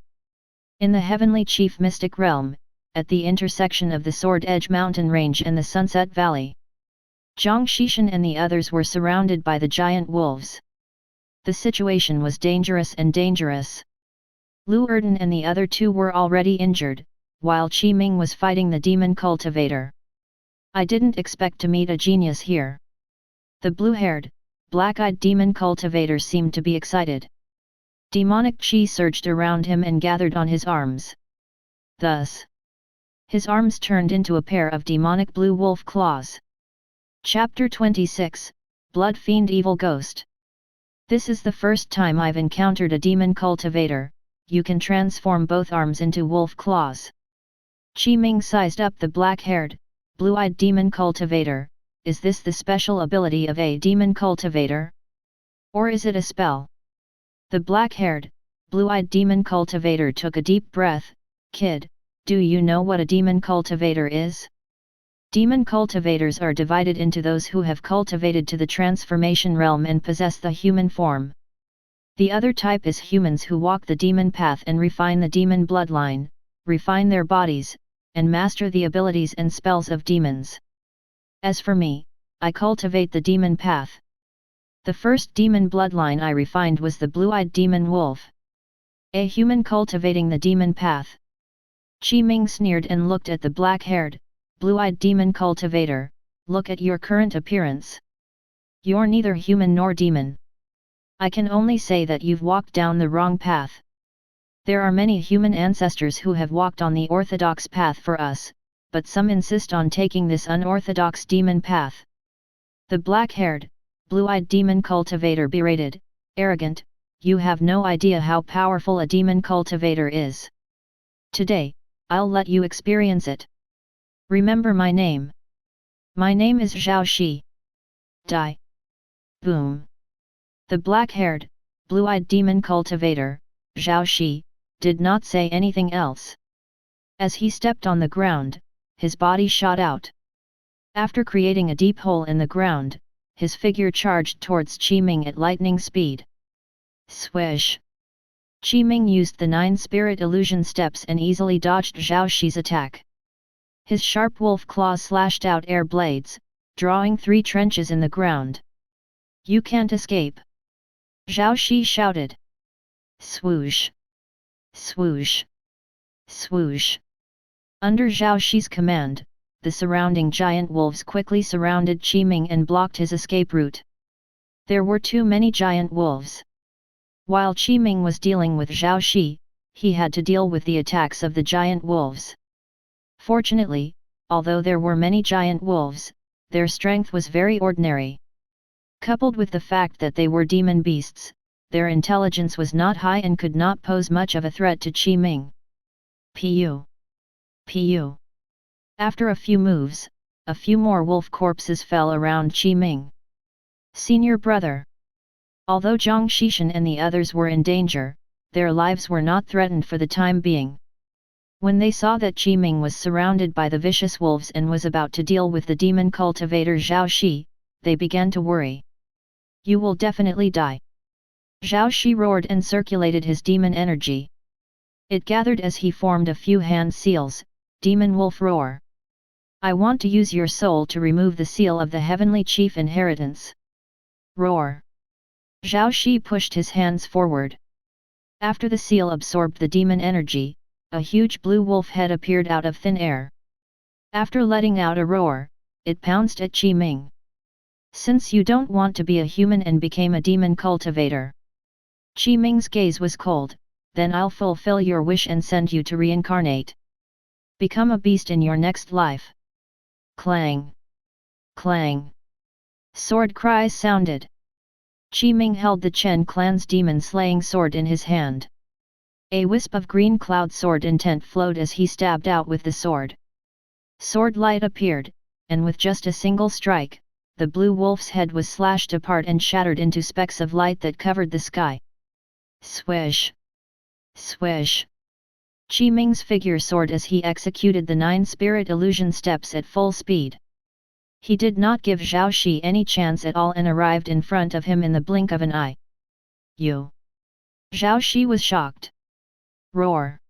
In the Heavenly Chief Mystic Realm, at the intersection of the Sword Edge Mountain Range and the Sunset Valley, Zhang Xishan and the others were surrounded by the giant wolves. The situation was dangerous and dangerous. Lu Erden and the other two were already injured, while Qi Ming was fighting the demon cultivator. I didn't expect to meet a genius here. The blue-haired, black-eyed demon cultivator seemed to be excited. Demonic chi surged around him and gathered on his arms. Thus, his arms turned into a pair of demonic blue wolf claws. Chapter 26, Blood Fiend Evil Ghost. This is the first time I've encountered a demon cultivator. You can transform both arms into wolf claws. Qi Ming sized up the black-haired, blue-eyed demon cultivator. Is this the special ability of a demon cultivator? Or is it a spell? The black-haired, blue-eyed demon cultivator took a deep breath. Kid, do you know what a demon cultivator is? Demon cultivators are divided into those who have cultivated to the transformation realm and possess the human form. The other type is humans who walk the demon path and refine the demon bloodline, refine their bodies, and master the abilities and spells of demons. As for me, I cultivate the demon path. The first demon bloodline I refined was the blue-eyed demon wolf. A human cultivating the demon path. Qi Ming sneered and looked at the black-haired, blue-eyed demon cultivator. Look at your current appearance. You're neither human nor demon. I can only say that you've walked down the wrong path. There are many human ancestors who have walked on the orthodox path for us, but some insist on taking this unorthodox demon path. The black-haired, blue-eyed demon cultivator berated, arrogant, you have no idea how powerful a demon cultivator is. Today, I'll let you experience it. Remember my name. My name is Zhao Shi. Die. Boom. The black-haired, blue-eyed demon cultivator, Zhao Shi, did not say anything else. As he stepped on the ground, his body shot out. After creating a deep hole in the ground, his figure charged towards Qi Ming at lightning speed. Swish! Qi Ming used the 9 spirit illusion steps and easily dodged Zhao Shi's attack. His sharp wolf claws slashed out air blades, drawing 3 trenches in the ground. You can't escape! Zhao Shi shouted. Swoosh! Swoosh! Swoosh! Under Zhao Shi's command, the surrounding giant wolves quickly surrounded Qi Ming and blocked his escape route. There were too many giant wolves. While Qi Ming was dealing with Zhao Shi, he had to deal with the attacks of the giant wolves. Fortunately, although there were many giant wolves, their strength was very ordinary. Coupled with the fact that they were demon beasts, their intelligence was not high and could not pose much of a threat to Qi Ming. Pu. Pu. After a few moves, a few more wolf corpses fell around Qi Ming. Senior brother. Although Zhang Xishan and the others were in danger, their lives were not threatened for the time being. When they saw that Qi Ming was surrounded by the vicious wolves and was about to deal with the demon cultivator Zhao Shi, they began to worry. You will definitely die. Zhao Shi roared and circulated his demon energy. It gathered as he formed a few hand seals. Demon Wolf Roar. I want to use your soul to remove the seal of the Heavenly Chief Inheritance. Roar. Zhao Shi pushed his hands forward. After the seal absorbed the demon energy, a huge blue wolf head appeared out of thin air. After letting out a roar, it pounced at Qi Ming. Since you don't want to be a human and became a demon cultivator. Qi Ming's gaze was cold. Then I'll fulfill your wish and send you to reincarnate. Become a beast in your next life. Clang! Clang! Sword cries sounded. Qi Ming held the Chen clan's demon-slaying sword in his hand. A wisp of green cloud sword intent flowed as he stabbed out with the sword. Sword light appeared, and with just a single strike, the blue wolf's head was slashed apart and shattered into specks of light that covered the sky. Swish! Swish! Qi Ming's figure soared as he executed the 9 spirit illusion steps at full speed. He did not give Zhao Shi any chance at all and arrived in front of him in the blink of an eye. You! Zhao Shi was shocked. Roar!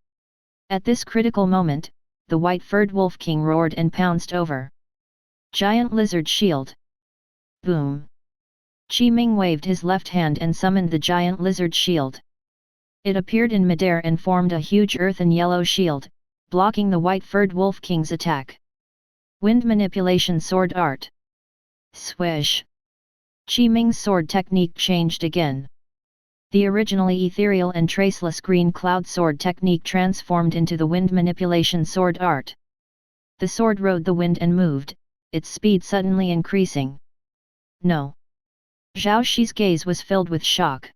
At this critical moment, the white-furred wolf king roared and pounced over. Giant lizard shield. Boom! Qi Ming waved his left hand and summoned the giant lizard shield. It appeared in midair and formed a huge earthen yellow shield, blocking the white-furred Wolf King's attack. Wind Manipulation Sword Art. Swish! Qi Ming's sword technique changed again. The originally ethereal and traceless green cloud sword technique transformed into the wind manipulation sword art. The sword rode the wind and moved, its speed suddenly increasing. No! Zhao Shi's gaze was filled with shock.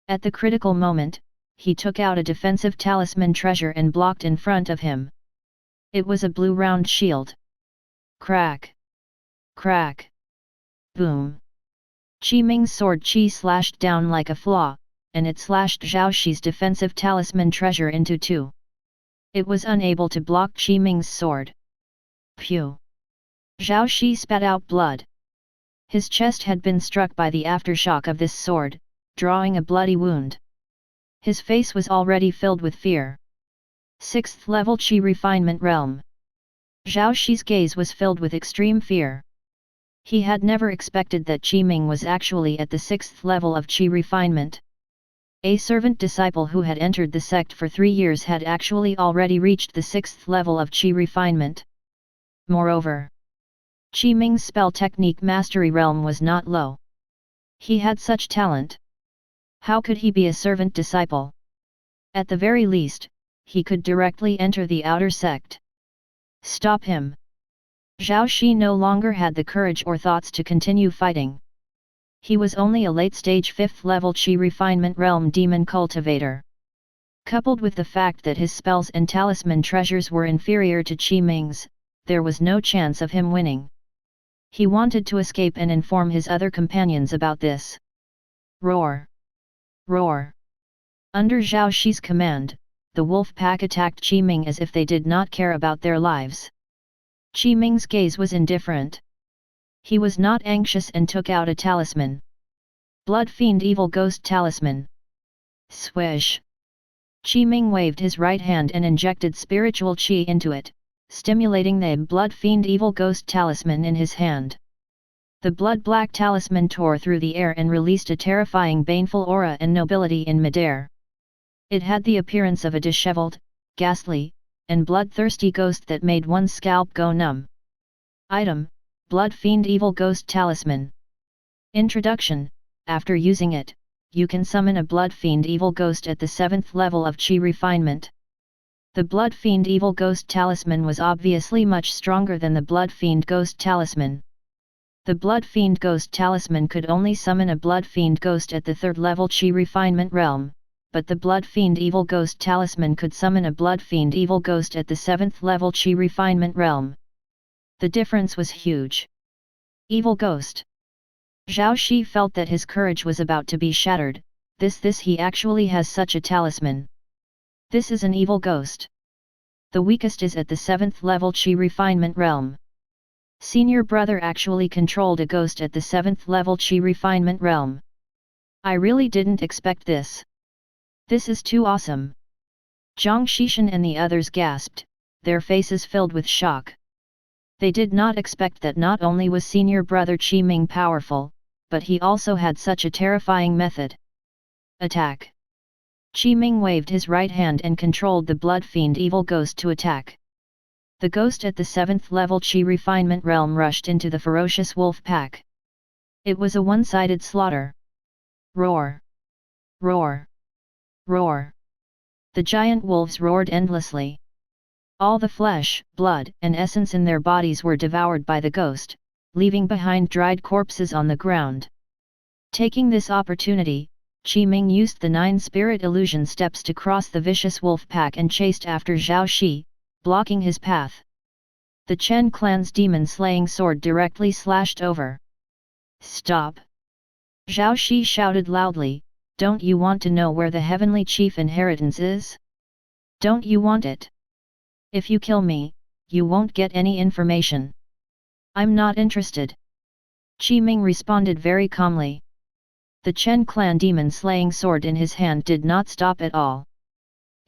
At the critical moment, he took out a defensive talisman treasure and blocked in front of him. It was a blue round shield. Crack! Crack! Boom! Qi Ming's sword Qi slashed down like a flaw, and it slashed Zhao Shi's defensive talisman treasure into two. It was unable to block Qi Ming's sword. Phew! Zhao Shi spat out blood. His chest had been struck by the aftershock of this sword, drawing a bloody wound. His face was already filled with fear. 6th level Qi Refinement Realm. Zhao Shi's gaze was filled with extreme fear. He had never expected that Qi Ming was actually at the 6th level of Qi Refinement. A servant disciple who had entered the sect for 3 years had actually already reached the 6th level of Qi Refinement. Moreover, Qi Ming's spell technique mastery realm was not low. He had such talent. How could he be a servant disciple? At the very least, he could directly enter the outer sect. Stop him! Zhao Shi no longer had the courage or thoughts to continue fighting. He was only a late-stage 5th level Qi Refinement Realm Demon Cultivator. Coupled with the fact that his spells and talisman treasures were inferior to Qi Ming's, there was no chance of him winning. He wanted to escape and inform his other companions about this. Roar! Roar! Under Zhao Shi's command, the wolf pack attacked Qi Ming as if they did not care about their lives. Qi Ming's gaze was indifferent. He was not anxious and took out a talisman. Blood Fiend Evil Ghost Talisman. Swish! Qi Ming waved his right hand and injected spiritual qi into it, stimulating the Blood Fiend Evil Ghost Talisman in his hand. The blood-black talisman tore through the air and released a terrifying baneful aura and nobility in midair. It had the appearance of a disheveled, ghastly, and bloodthirsty ghost that made one's scalp go numb. Item: Blood Fiend Evil Ghost Talisman. Introduction: after using it, you can summon a Blood Fiend Evil Ghost at the 7th level of Qi Refinement. The Blood Fiend Evil Ghost Talisman was obviously much stronger than the Blood Fiend Ghost Talisman. The Blood Fiend Ghost Talisman could only summon a Blood Fiend Ghost at the 3rd level Qi Refinement Realm, but the Blood Fiend Evil Ghost Talisman could summon a Blood Fiend Evil Ghost at the 7th level Qi Refinement Realm. The difference was huge. Evil Ghost. Zhao Shi felt that his courage was about to be shattered. This he actually has such a talisman. This is an evil ghost. The weakest is at the 7th level Qi Refinement Realm. Senior brother actually controlled a ghost at the 7th level Qi Refinement Realm. I really didn't expect this. This is too awesome. Zhang Xishan and the others gasped, their faces filled with shock. They did not expect that not only was senior brother Qi Ming powerful, but he also had such a terrifying method. Attack! Qi Ming waved his right hand and controlled the Blood Fiend Evil Ghost to attack. The ghost at the 7th level Qi Refinement Realm rushed into the ferocious wolf pack. It was a one-sided slaughter. Roar! Roar! Roar! The giant wolves roared endlessly. All the flesh, blood, and essence in their bodies were devoured by the ghost, leaving behind dried corpses on the ground. Taking this opportunity, Qi Ming used the 9 spirit illusion steps to cross the vicious wolf pack and chased after Zhao Shi, blocking his path. The Chen clan's demon-slaying sword directly slashed over. Stop! Zhao Shi shouted loudly, don't you want to know where the heavenly chief inheritance is? Don't you want it? If you kill me, you won't get any information. I'm not interested. Qi Ming responded very calmly. The Chen clan demon-slaying sword in his hand did not stop at all.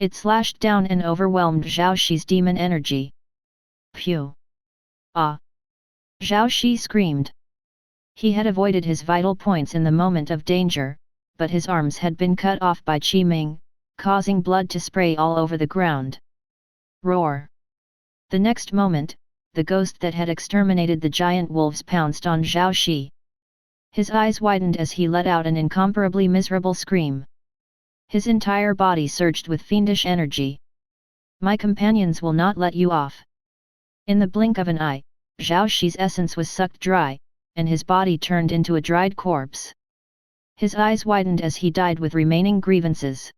It slashed down and overwhelmed Zhao Shi's demon energy. Phew! Ah! Zhao Shi screamed. He had avoided his vital points in the moment of danger, but his arms had been cut off by Qi Ming, causing blood to spray all over the ground. Roar! The next moment, the ghost that had exterminated the giant wolves pounced on Zhao Shi. His eyes widened as he let out an incomparably miserable scream. His entire body surged with fiendish energy. My companions will not let you off. In the blink of an eye, Zhao Shi's essence was sucked dry, and his body turned into a dried corpse. His eyes widened as he died with remaining grievances.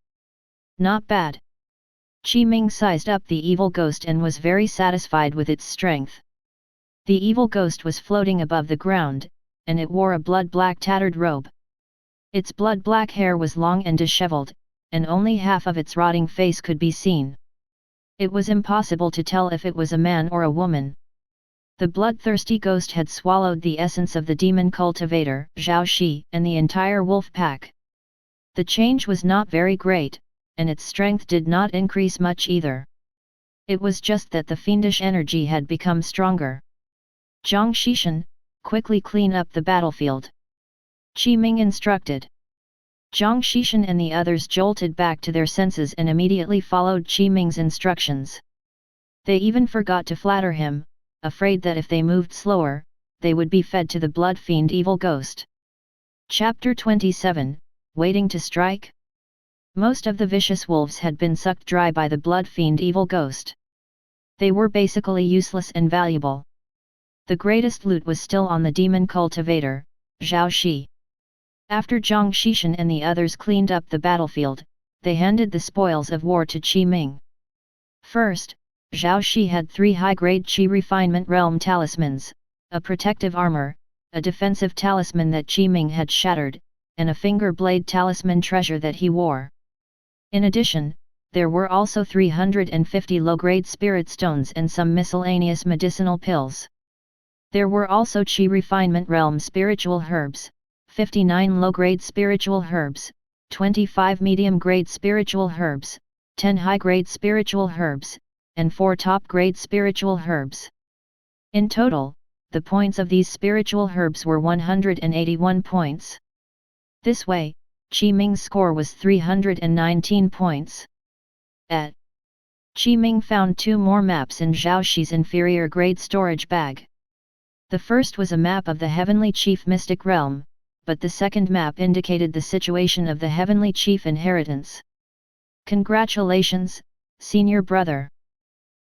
Not bad. Qi Ming sized up the evil ghost and was very satisfied with its strength. The evil ghost was floating above the ground, and it wore a blood-black tattered robe. Its blood-black hair was long and disheveled, and only half of its rotting face could be seen. It was impossible to tell if it was a man or a woman. The bloodthirsty ghost had swallowed the essence of the demon cultivator, Zhao Shi, and the entire wolf pack. The change was not very great, and its strength did not increase much either. It was just that the fiendish energy had become stronger. Zhang Xishan, quickly clean up the battlefield. Qi Ming instructed. Zhang Xishan and the others jolted back to their senses and immediately followed Qi Ming's instructions. They even forgot to flatter him, afraid that if they moved slower, they would be fed to the blood fiend evil ghost. Chapter 27, Waiting to Strike? Most of the vicious wolves had been sucked dry by the blood fiend evil ghost. They were basically useless and valuable. The greatest loot was still on the demon cultivator, Zhao Shi. After Zhang Xishan and the others cleaned up the battlefield, they handed the spoils of war to Qi Ming. First, Zhao Shi had 3 high-grade Qi Refinement Realm talismans, a protective armor, a defensive talisman that Qi Ming had shattered, and a finger blade talisman treasure that he wore. In addition, there were also 350 low-grade spirit stones and some miscellaneous medicinal pills. There were also Qi Refinement Realm spiritual herbs, 59 low-grade spiritual herbs, 25 medium-grade spiritual herbs, 10 high-grade spiritual herbs, and 4 top-grade spiritual herbs. In total, the points of these spiritual herbs were 181 points. This way, Qi Ming's score was 319 points. Qi Ming found 2 more maps in Zhao Shi's inferior grade storage bag. The first was a map of the Heavenly Chief Mystic Realm, but the second map indicated the situation of the Heavenly Chief Inheritance. Congratulations, senior brother.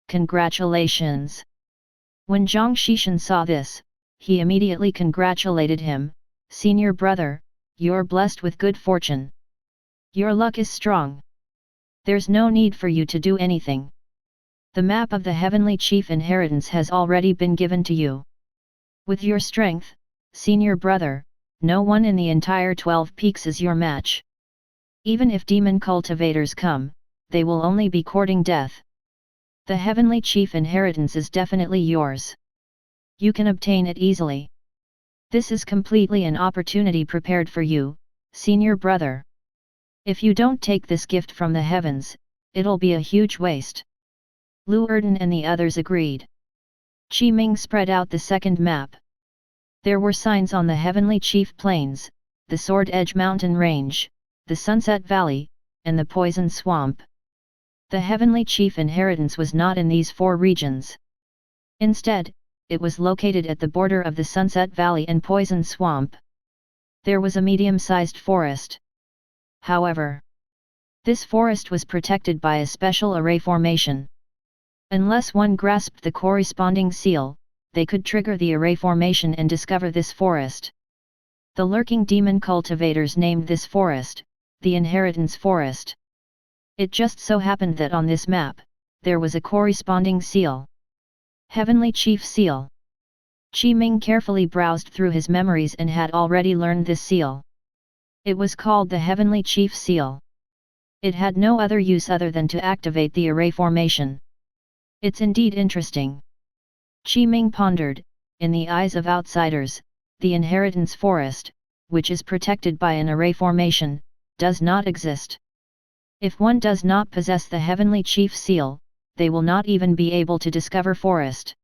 Congratulations. When Zhang Xishan saw this, he immediately congratulated him, senior brother, you're blessed with good fortune. Your luck is strong. There's no need for you to do anything. The map of the Heavenly Chief Inheritance has already been given to you. With your strength, senior brother, no one in the entire 12 peaks is your match. Even if demon cultivators come, they will only be courting death. The Heavenly Chief Inheritance is definitely yours. You can obtain it easily. This is completely an opportunity prepared for you, senior brother. If you don't take this gift from the heavens, it'll be a huge waste. Lu Erden and the others agreed. Qi Ming spread out the second map. There were signs on the Heavenly Chief Plains, the Sword Edge Mountain Range, the Sunset Valley, and the Poison Swamp. The Heavenly Chief Inheritance was not in these 4 regions. Instead, it was located at the border of the Sunset Valley and Poison Swamp. There was a medium-sized forest. However, this forest was protected by a special array formation. Unless one grasped the corresponding seal, they could trigger the array formation and discover this forest. The lurking demon cultivators named this forest, the Inheritance Forest. It just so happened that on this map, there was a corresponding seal. Heavenly Chief Seal. Qi Ming carefully browsed through his memories and had already learned this seal. It was called the Heavenly Chief Seal. It had no other use other than to activate the array formation. It's indeed interesting. Qi Ming pondered, in the eyes of outsiders, the Inheritance Forest, which is protected by an array formation, does not exist. If one does not possess the Heavenly Chief Seal, they will not even be able to discover forest.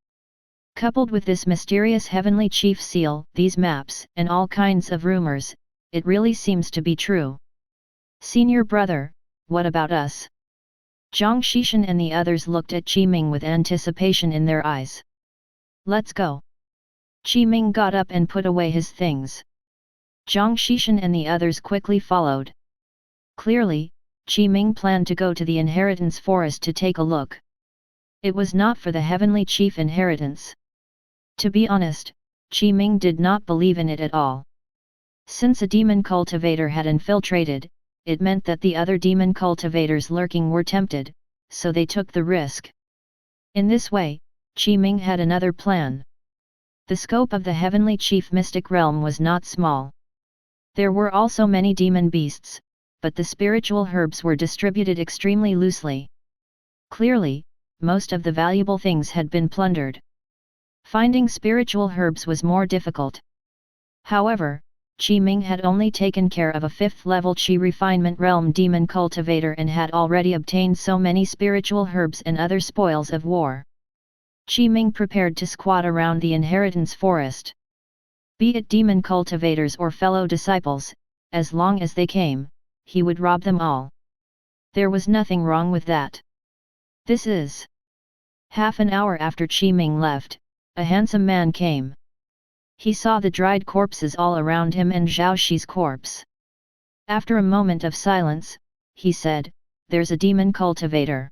Coupled with this mysterious heavenly chief seal, these maps, and all kinds of rumors, it really seems to be true. Senior brother, what about us? Zhang Xishan and the others looked at Qi Ming with anticipation in their eyes. Let's go. Qi Ming got up and put away his things. Zhang Xishan and the others quickly followed. Clearly, Qi Ming planned to go to the inheritance forest to take a look. It was not for the heavenly chief inheritance. To be honest, Qi Ming did not believe in it at all. Since a demon cultivator had infiltrated, it meant that the other demon cultivators lurking were tempted, so they took the risk. In this way, Qi Ming had another plan. The scope of the heavenly chief mystic realm was not small. There were also many demon beasts, but the spiritual herbs were distributed extremely loosely. Clearly, most of the valuable things had been plundered. Finding spiritual herbs was more difficult. However, Qi Ming had only taken care of a 5th level Qi refinement realm demon cultivator and had already obtained so many spiritual herbs and other spoils of war. Qi Ming prepared to squat around the inheritance forest. Be it demon cultivators or fellow disciples, as long as they came, he would rob them all. There was nothing wrong with that. This is. Half an hour after Qi Ming left, a handsome man came. He saw the dried corpses all around him and Zhao Shi's corpse. After a moment of silence, he said, "There's a demon cultivator.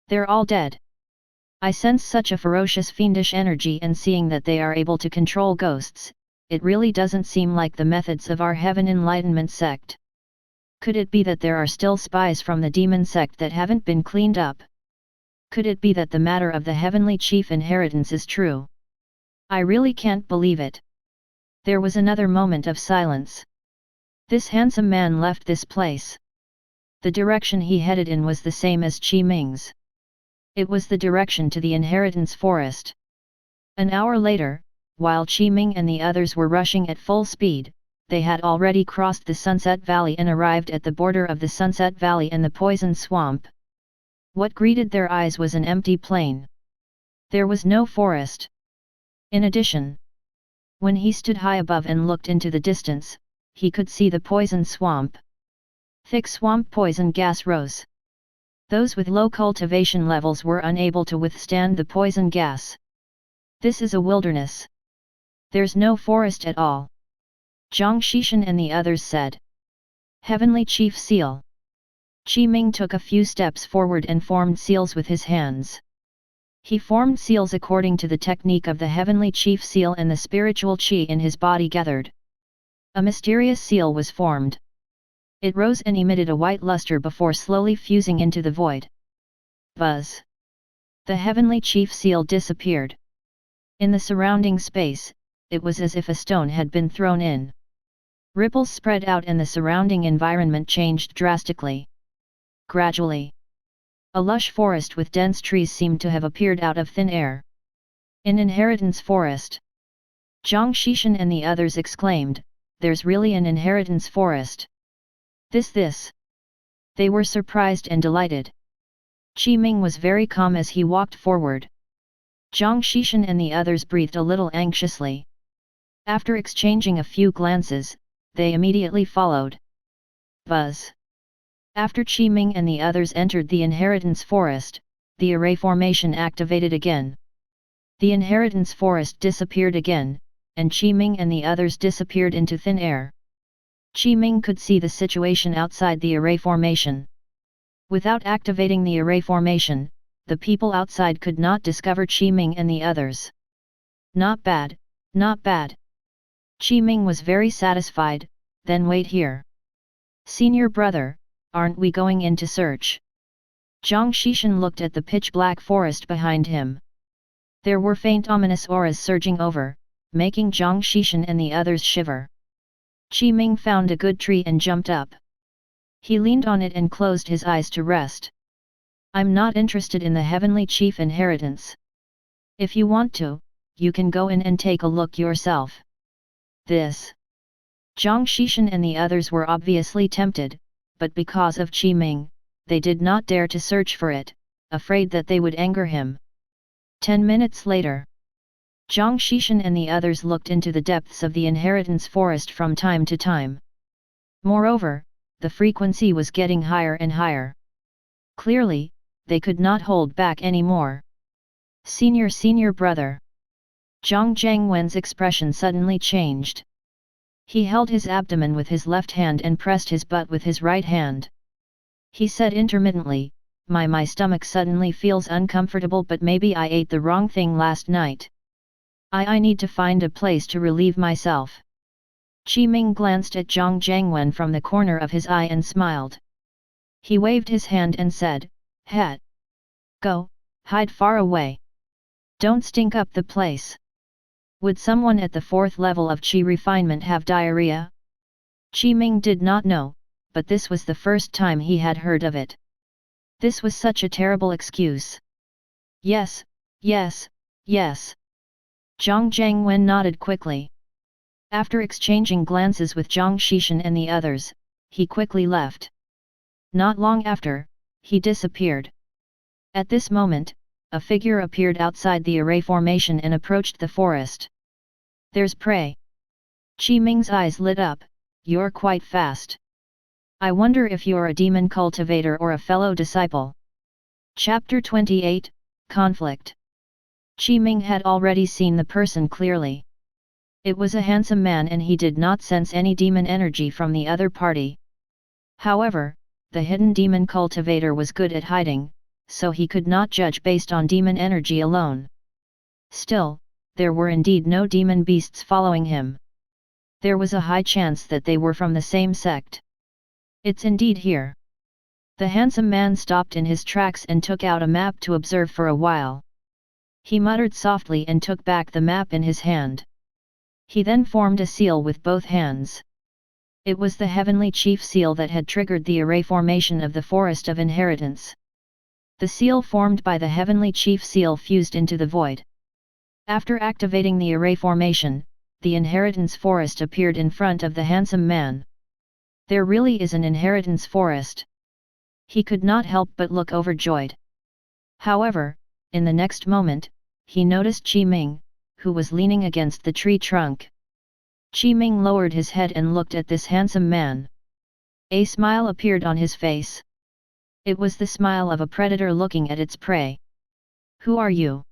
They're all dead. I sense such a ferocious fiendish energy, and seeing that they are able to control ghosts, it really doesn't seem like the methods of our Heaven Enlightenment sect. Could it be that there are still spies from the demon sect that haven't been cleaned up? Could it be that the matter of the heavenly chief inheritance is true? I really can't believe it." There was another moment of silence. This handsome man left this place. The direction he headed in was the same as Qi Ming's. It was the direction to the inheritance forest. An hour later, while Qi Ming and the others were rushing at full speed, they had already crossed the Sunset Valley and arrived at the border of the Sunset Valley and the Poison Swamp. What greeted their eyes was an empty plain. There was no forest. In addition, when he stood high above and looked into the distance, he could see the poison swamp. Thick swamp poison gas rose. Those with low cultivation levels were unable to withstand the poison gas. This is a wilderness. There's no forest at all. Zhang Xishan and the others said. Heavenly Chief Seal. Qi Ming took a few steps forward and formed seals with his hands. He formed seals according to the technique of the heavenly chief seal, and the spiritual qi in his body gathered. A mysterious seal was formed. It rose and emitted a white luster before slowly fusing into the void. Buzz! The heavenly chief seal disappeared. In the surrounding space, it was as if a stone had been thrown in. Ripples spread out and the surrounding environment changed drastically. Gradually, a lush forest with dense trees seemed to have appeared out of thin air. An inheritance forest. Zhang Xishan and the others exclaimed, "There's really an inheritance forest. This. They were surprised and delighted. Qi Ming was very calm as he walked forward. Zhang Xishan and the others breathed a little anxiously. After exchanging a few glances, they immediately followed. Buzz! After Qi Ming and the others entered the inheritance forest, the array formation activated again. The inheritance forest disappeared again, and Qi Ming and the others disappeared into thin air. Qi Ming could see the situation outside the array formation. Without activating the array formation, the people outside could not discover Qi Ming and the others. Not bad, not bad. Qi Ming was very satisfied. Then wait here. Senior brother, aren't we going in to search? Zhang Xishan looked at the pitch-black forest behind him. There were faint ominous auras surging over, making Zhang Xishan and the others shiver. Qi Ming found a good tree and jumped up. He leaned on it and closed his eyes to rest. I'm not interested in the heavenly chief inheritance. If you want to, you can go in and take a look yourself. This. Zhang Xishan and the others were obviously tempted, but because of Qi Ming, they did not dare to search for it, afraid that they would anger him. 10 minutes later. Zhang Xishan and the others looked into the depths of the inheritance forest from time to time. Moreover, the frequency was getting higher and higher. Clearly, they could not hold back anymore. Senior brother. Zhang Jiangwen's expression suddenly changed. He held his abdomen with his left hand and pressed his butt with his right hand. He said intermittently, My stomach suddenly feels uncomfortable, but maybe I ate the wrong thing last night. I need to find a place to relieve myself. Qi Ming glanced at Zhang Jiangwen from the corner of his eye and smiled. He waved his hand and said, Het. Go, hide far away. Don't stink up the place. Would someone at the 4th level of Qi refinement have diarrhea? Qi Ming did not know, but this was the first time he had heard of it. This was such a terrible excuse. Yes, yes, yes. Zhang Jiangwen nodded quickly. After exchanging glances with Zhang Xishan and the others, he quickly left. Not long after, he disappeared. At this moment, a figure appeared outside the array formation and approached the forest. There's prey. Qi Ming's eyes lit up. You're quite fast. I wonder if you're a demon cultivator or a fellow disciple. Chapter 28, Conflict. Qi Ming had already seen the person clearly. It was a handsome man and he did not sense any demon energy from the other party. However, the hidden demon cultivator was good at hiding, so he could not judge based on demon energy alone. Still, there were indeed no demon beasts following him. There was a high chance that they were from the same sect. It's indeed here. The handsome man stopped in his tracks and took out a map to observe for a while. He muttered softly and took back the map in his hand. He then formed a seal with both hands. It was the Heavenly Chief Seal that had triggered the array formation of the Forest of Inheritance. The seal formed by the Heavenly Chief Seal fused into the void. After activating the array formation, the Inheritance Forest appeared in front of the handsome man. There really is an Inheritance Forest. He could not help but look overjoyed. However, in the next moment, he noticed Qi Ming, who was leaning against the tree trunk. Qi Ming lowered his head and looked at this handsome man. A smile appeared on his face. It was the smile of a predator looking at its prey. Who are you?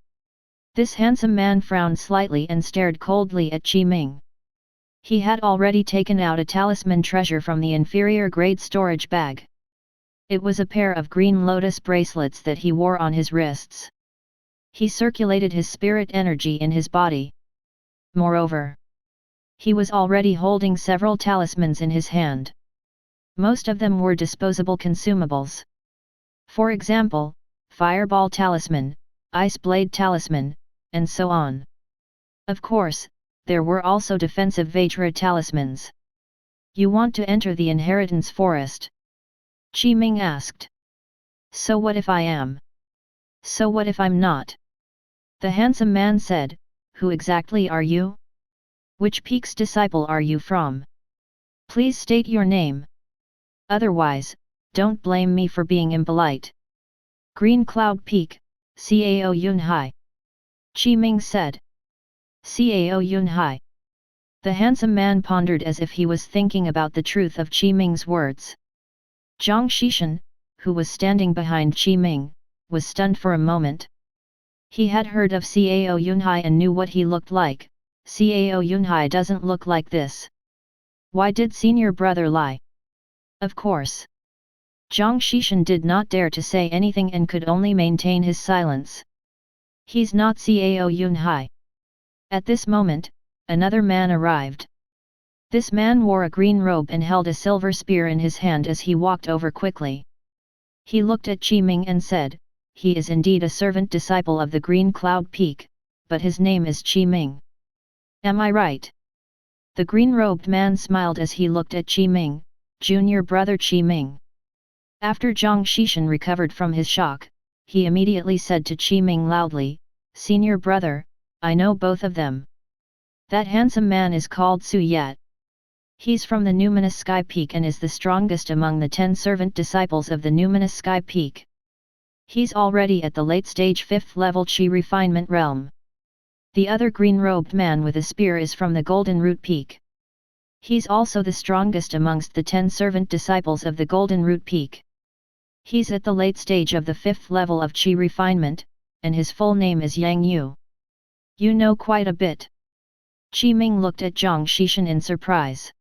This handsome man frowned slightly and stared coldly at Qi Ming. He had already taken out a talisman treasure from the inferior grade storage bag. It was a pair of green lotus bracelets that he wore on his wrists. He circulated his spirit energy in his body. Moreover, he was already holding several talismans in his hand. Most of them were disposable consumables. For example, Fireball Talisman, Ice Blade Talisman, and so on. Of course, there were also defensive Vajra talismans. You want to enter the Inheritance Forest? Qi Ming asked. So what if I am? So what if I'm not? The handsome man said, Who exactly are you? Which peak's disciple are you from? Please state your name. Otherwise, don't blame me for being impolite. Green Cloud Peak, Cao Yunhai. Qi Ming said. Cao Yunhai. The handsome man pondered as if he was thinking about the truth of Qi Ming's words. Zhang Xishan, who was standing behind Qi Ming, was stunned for a moment. He had heard of Cao Yunhai and knew what he looked like. Cao Yunhai doesn't look like this. Why did senior brother lie? Of course. Zhang Xishan did not dare to say anything and could only maintain his silence. He's not Cao Yunhai. At this moment, another man arrived. This man wore a green robe and held a silver spear in his hand as he walked over quickly. He looked at Qi Ming and said, He is indeed a servant disciple of the Green Cloud Peak, but his name is Qi Ming. Am I right? The green-robed man smiled as he looked at Qi Ming, junior brother Qi Ming. After Zhang Xishan recovered from his shock, he immediately said to Qi Ming loudly, Senior brother, I know both of them. That handsome man is called Su Yat. He's from the Numinous Sky Peak and is the strongest among the 10 servant disciples of the Numinous Sky Peak. He's already at the late stage 5th level Qi refinement realm. The other green-robed man with a spear is from the Golden Root Peak. He's also the strongest amongst the 10 servant disciples of the Golden Root Peak. He's at the late stage of the 5th level of Qi refinement, and his full name is Yang Yu. You know quite a bit. Qi Ming looked at Zhang Xishan in surprise.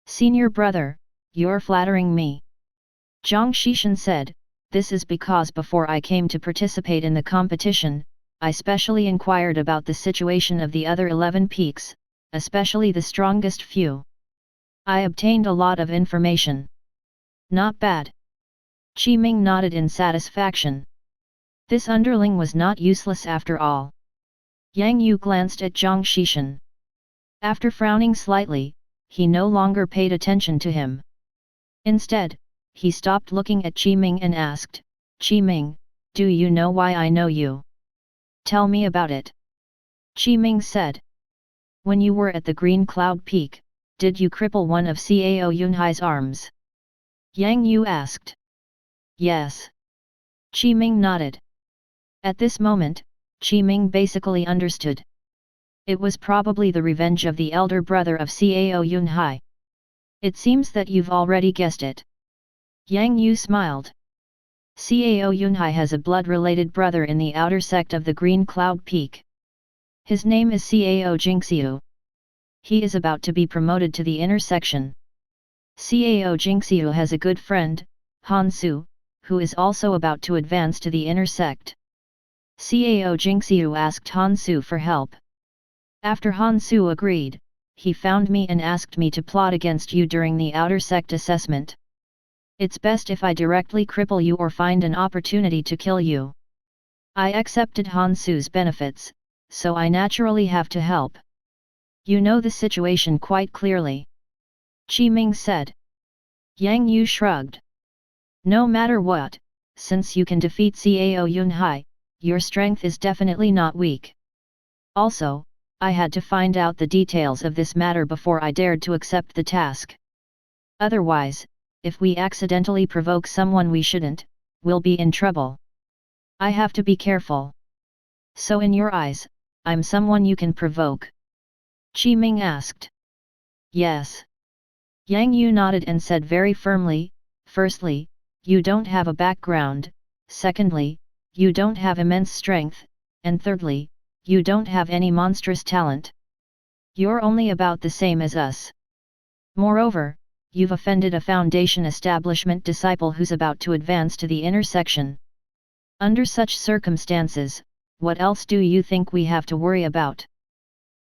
Senior brother, you're flattering me. Zhang Xishan said, this is because before I came to participate in the competition, I specially inquired about the situation of the other 11 peaks, especially the strongest few. I obtained a lot of information. Not bad. Qi Ming nodded in satisfaction. This underling was not useless after all. Yang Yu glanced at Zhang Xishan. After frowning slightly, he no longer paid attention to him. Instead, he stopped looking at Qi Ming and asked, Qi Ming, do you know why I know you? Tell me about it. Qi Ming said. When you were at the Green Cloud Peak, did you cripple one of Cao Yunhai's arms? Yang Yu asked. Yes. Qi Ming nodded. At this moment, Qi Ming basically understood. It was probably the revenge of the elder brother of Cao Yunhai. It seems that you've already guessed it. Yang Yu smiled. Cao Yunhai has a blood-related brother in the outer sect of the Green Cloud Peak. His name is Cao Jingxiu. He is about to be promoted to the inner section. Cao Jingxiu has a good friend, Han Su, who is also about to advance to the inner sect. Cao Jingxiu asked Han Su for help. After Han Su agreed, he found me and asked me to plot against you during the outer sect assessment. It's best if I directly cripple you or find an opportunity to kill you. I accepted Han Su's benefits, so I naturally have to help. You know the situation quite clearly. Qi Ming said. Yang Yu shrugged. No matter what, since you can defeat Cao Yunhai, your strength is definitely not weak. Also, I had to find out the details of this matter before I dared to accept the task. Otherwise, if we accidentally provoke someone we shouldn't, we'll be in trouble. I have to be careful. So in your eyes, I'm someone you can provoke? Qi Ming asked. Yes. Yang Yu nodded and said very firmly, firstly, you don't have a background, secondly, you don't have immense strength, and thirdly, you don't have any monstrous talent. You're only about the same as us. Moreover, you've offended a Foundation establishment disciple who's about to advance to the inner section. Under such circumstances, what else do you think we have to worry about?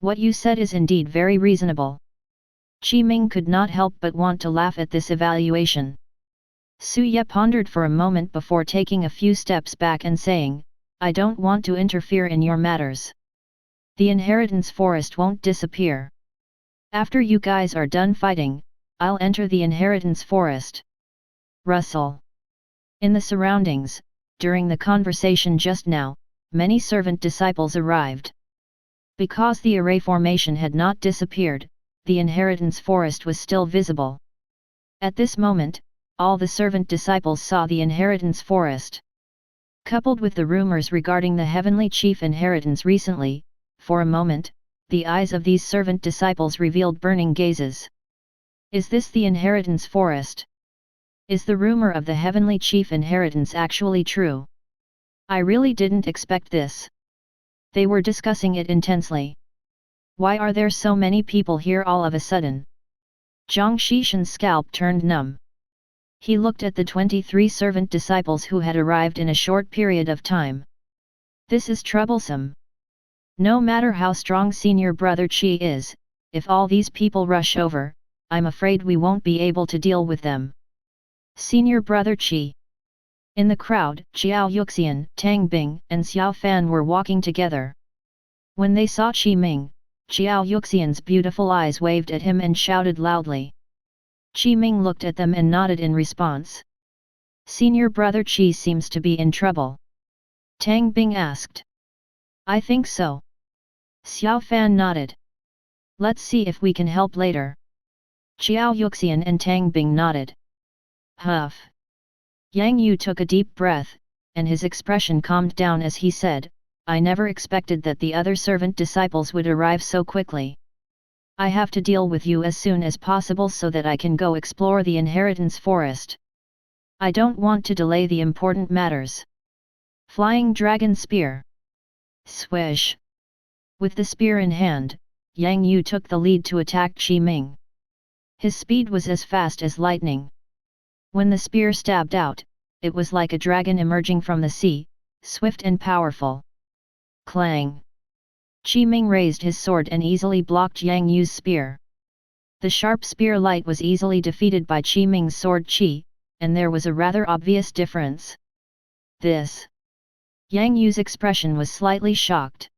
What you said is indeed very reasonable. Qi Ming could not help but want to laugh at this evaluation. Su Ye pondered for a moment before taking a few steps back and saying, I don't want to interfere in your matters. The inheritance forest won't disappear. After you guys are done fighting, I'll enter the inheritance forest. Rustle. In the surroundings, during the conversation just now, many servant disciples arrived. Because the array formation had not disappeared, the inheritance forest was still visible. At this moment, all the servant disciples saw the inheritance forest. Coupled with the rumors regarding the heavenly chief inheritance recently, for a moment, the eyes of these servant disciples revealed burning gazes. Is this the inheritance forest? Is the rumor of the heavenly chief inheritance actually true? I really didn't expect this. They were discussing it intensely. Why are there so many people here all of a sudden? Zhang Xishan's scalp turned numb. He looked at the 23 servant disciples who had arrived in a short period of time. This is troublesome. No matter how strong senior brother Qi is, if all these people rush over, I'm afraid we won't be able to deal with them. Senior brother Qi. In the crowd, Xiao Yuxian, Tang Bing, and Xiao Fan were walking together. When they saw Qi Ming, Xiao Yuxian's beautiful eyes waved at him and shouted loudly. Qi Ming looked at them and nodded in response. Senior brother Qi seems to be in trouble. Tang Bing asked. I think so. Xiao Fan nodded. Let's see if we can help later. Xiao Yuxian and Tang Bing nodded. Huff. Yang Yu took a deep breath, and his expression calmed down as he said, I never expected that the other servant disciples would arrive so quickly. I have to deal with you as soon as possible so that I can go explore the inheritance forest. I don't want to delay the important matters. Flying Dragon Spear. Swish. With the spear in hand, Yang Yu took the lead to attack Qi Ming. His speed was as fast as lightning. When the spear stabbed out, it was like a dragon emerging from the sea, swift and powerful. Clang! Qi Ming raised his sword and easily blocked Yang Yu's spear. The sharp spear light was easily defeated by Qi Ming's sword Qi, and there was a rather obvious difference. This. Yang Yu's expression was slightly shocked.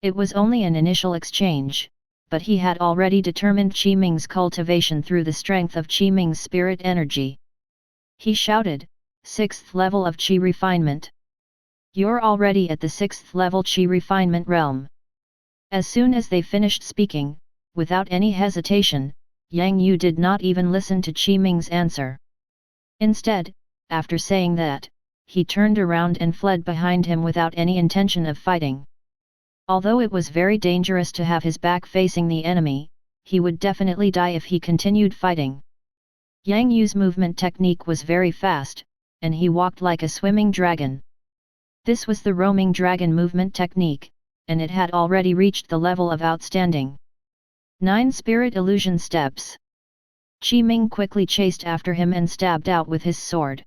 It was only an initial exchange, but he had already determined Qi Ming's cultivation through the strength of Qi Ming's spirit energy. He shouted, "6th level of Qi refinement. You're already at the 6th level Qi refinement realm." As soon as they finished speaking, without any hesitation, Yang Yu did not even listen to Qi Ming's answer. Instead, after saying that, he turned around and fled behind him without any intention of fighting. Although it was very dangerous to have his back facing the enemy, he would definitely die if he continued fighting. Yang Yu's movement technique was very fast, and he walked like a swimming dragon. This was the roaming dragon movement technique, and it had already reached the level of outstanding. 9 Spirit Illusion Steps. Qi Ming quickly chased after him and stabbed out with his sword.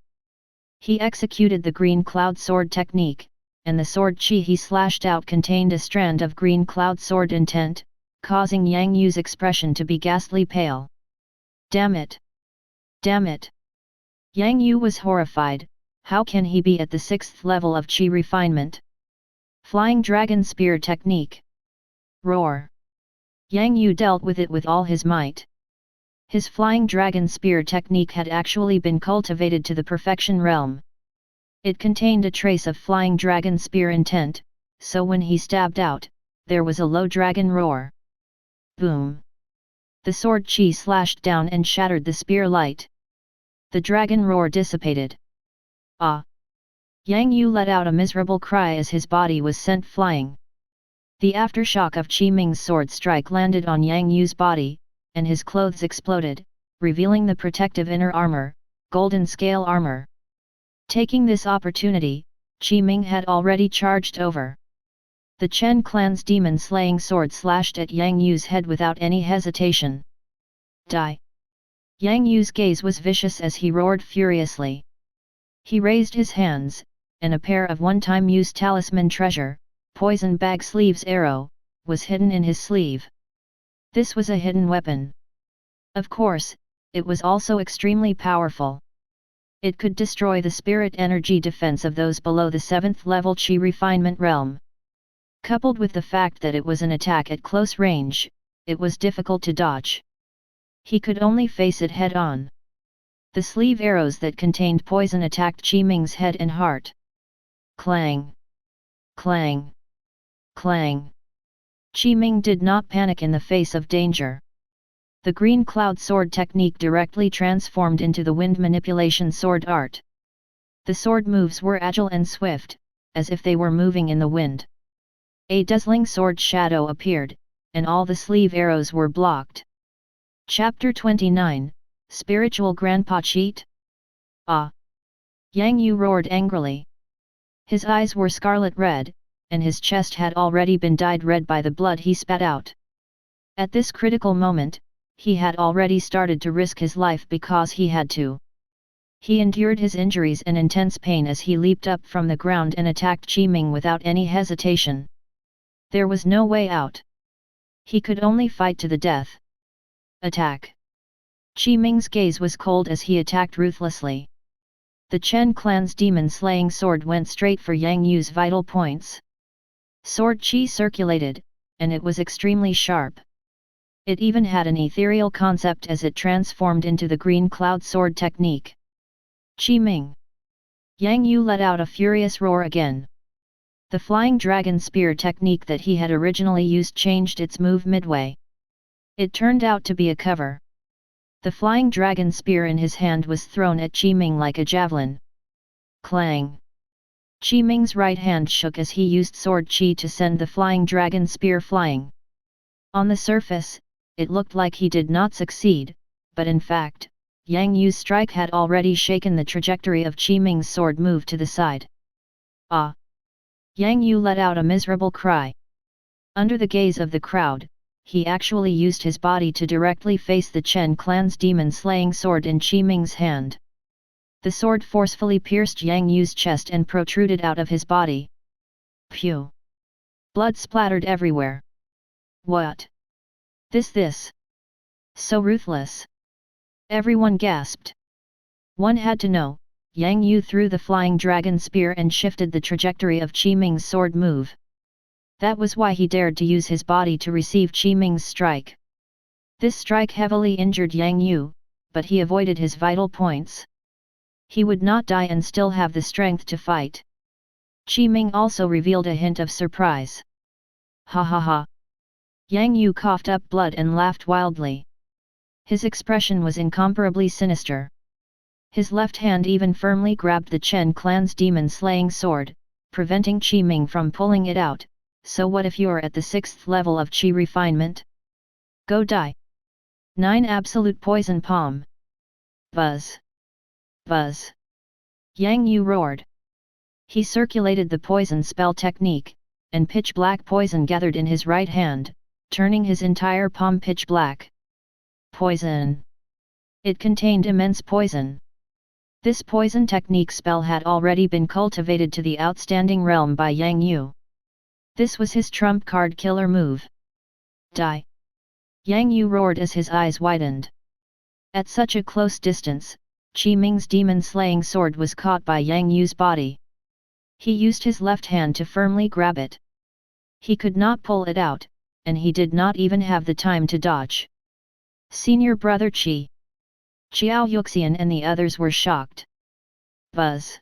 He executed the green cloud sword technique, and the sword Qi he slashed out contained a strand of green cloud sword intent, causing Yang Yu's expression to be ghastly pale. Damn it! Damn it! Yang Yu was horrified. How can he be at the 6th level of Qi refinement? Flying Dragon Spear Technique. Roar! Yang Yu dealt with it with all his might. His Flying Dragon Spear technique had actually been cultivated to the perfection realm. It contained a trace of Flying Dragon Spear intent, so when he stabbed out, there was a low dragon roar. Boom! The sword Qi slashed down and shattered the spear light. The dragon roar dissipated. Ah! Yang Yu let out a miserable cry as his body was sent flying. The aftershock of Qi Ming's sword strike landed on Yang Yu's body, and his clothes exploded, revealing the protective inner armor, golden scale armor. Taking this opportunity, Qi Ming had already charged over. The Chen clan's demon-slaying sword slashed at Yang Yu's head without any hesitation. Die! Yang Yu's gaze was vicious as he roared furiously. He raised his hands, and a pair of one-time use talisman treasure, poison bag sleeve's arrow, was hidden in his sleeve. This was a hidden weapon. Of course, it was also extremely powerful. It could destroy the spirit energy defense of those below the 7th level Qi refinement realm. Coupled with the fact that it was an attack at close range, it was difficult to dodge. He could only face it head-on. The sleeve arrows that contained poison attacked Qi Ming's head and heart. Clang! Clang! Clang! Qi Ming did not panic in the face of danger. The green cloud sword technique directly transformed into the wind manipulation sword art. The sword moves were agile and swift, as if they were moving in the wind. A dazzling sword shadow appeared, and all the sleeve arrows were blocked. Chapter 29, Spiritual Grandpa Cheat? Ah! Yang Yu roared angrily. His eyes were scarlet red, and his chest had already been dyed red by the blood he spat out. At this critical moment, he had already started to risk his life because he had to. He endured his injuries and intense pain as he leaped up from the ground and attacked Qi Ming without any hesitation. There was no way out. He could only fight to the death. Attack! Qi Ming's gaze was cold as he attacked ruthlessly. The Chen clan's demon-slaying sword went straight for Yang Yu's vital points. Sword Qi circulated, and it was extremely sharp. It even had an ethereal concept as it transformed into the green cloud sword technique. Qi Ming! Yang Yu let out a furious roar again. The flying dragon spear technique that he had originally used changed its move midway. It turned out to be a cover. The flying dragon spear in his hand was thrown at Qi Ming like a javelin. Clang! Qi Ming's right hand shook as he used sword qi to send the flying dragon spear flying. On the surface, it looked like he did not succeed, but in fact, Yang Yu's strike had already shaken the trajectory of Qi Ming's sword move to the side. Ah! Yang Yu let out a miserable cry. Under the gaze of the crowd, he actually used his body to directly face the Chen clan's demon-slaying sword in Qi Ming's hand. The sword forcefully pierced Yang Yu's chest and protruded out of his body. Phew! Blood splattered everywhere. What? This? So ruthless! Everyone gasped. One had to know, Yang Yu threw the flying dragon spear and shifted the trajectory of Qi Ming's sword move. That was why he dared to use his body to receive Qi Ming's strike. This strike heavily injured Yang Yu, but he avoided his vital points. He would not die and still have the strength to fight. Qi Ming also revealed a hint of surprise. Ha ha ha! Yang Yu coughed up blood and laughed wildly. His expression was incomparably sinister. His left hand even firmly grabbed the Chen clan's demon-slaying sword, preventing Qi Ming from pulling it out. So what if you're at the 6th level of Qi refinement? Go die! 9 Absolute Poison Palm. Buzz! Buzz! Yang Yu roared. He circulated the poison spell technique, and pitch-black poison gathered in his right hand, turning his entire palm pitch-black. Poison! It contained immense poison. This poison technique spell had already been cultivated to the outstanding realm by Yang Yu. This was his trump card killer move. Die! Yang Yu roared as his eyes widened. At such a close distance, Qi Ming's demon-slaying sword was caught by Yang Yu's body. He used his left hand to firmly grab it. He could not pull it out, and he did not even have the time to dodge. Senior brother Qi, Qiao Yuxian and the others were shocked. Buzz!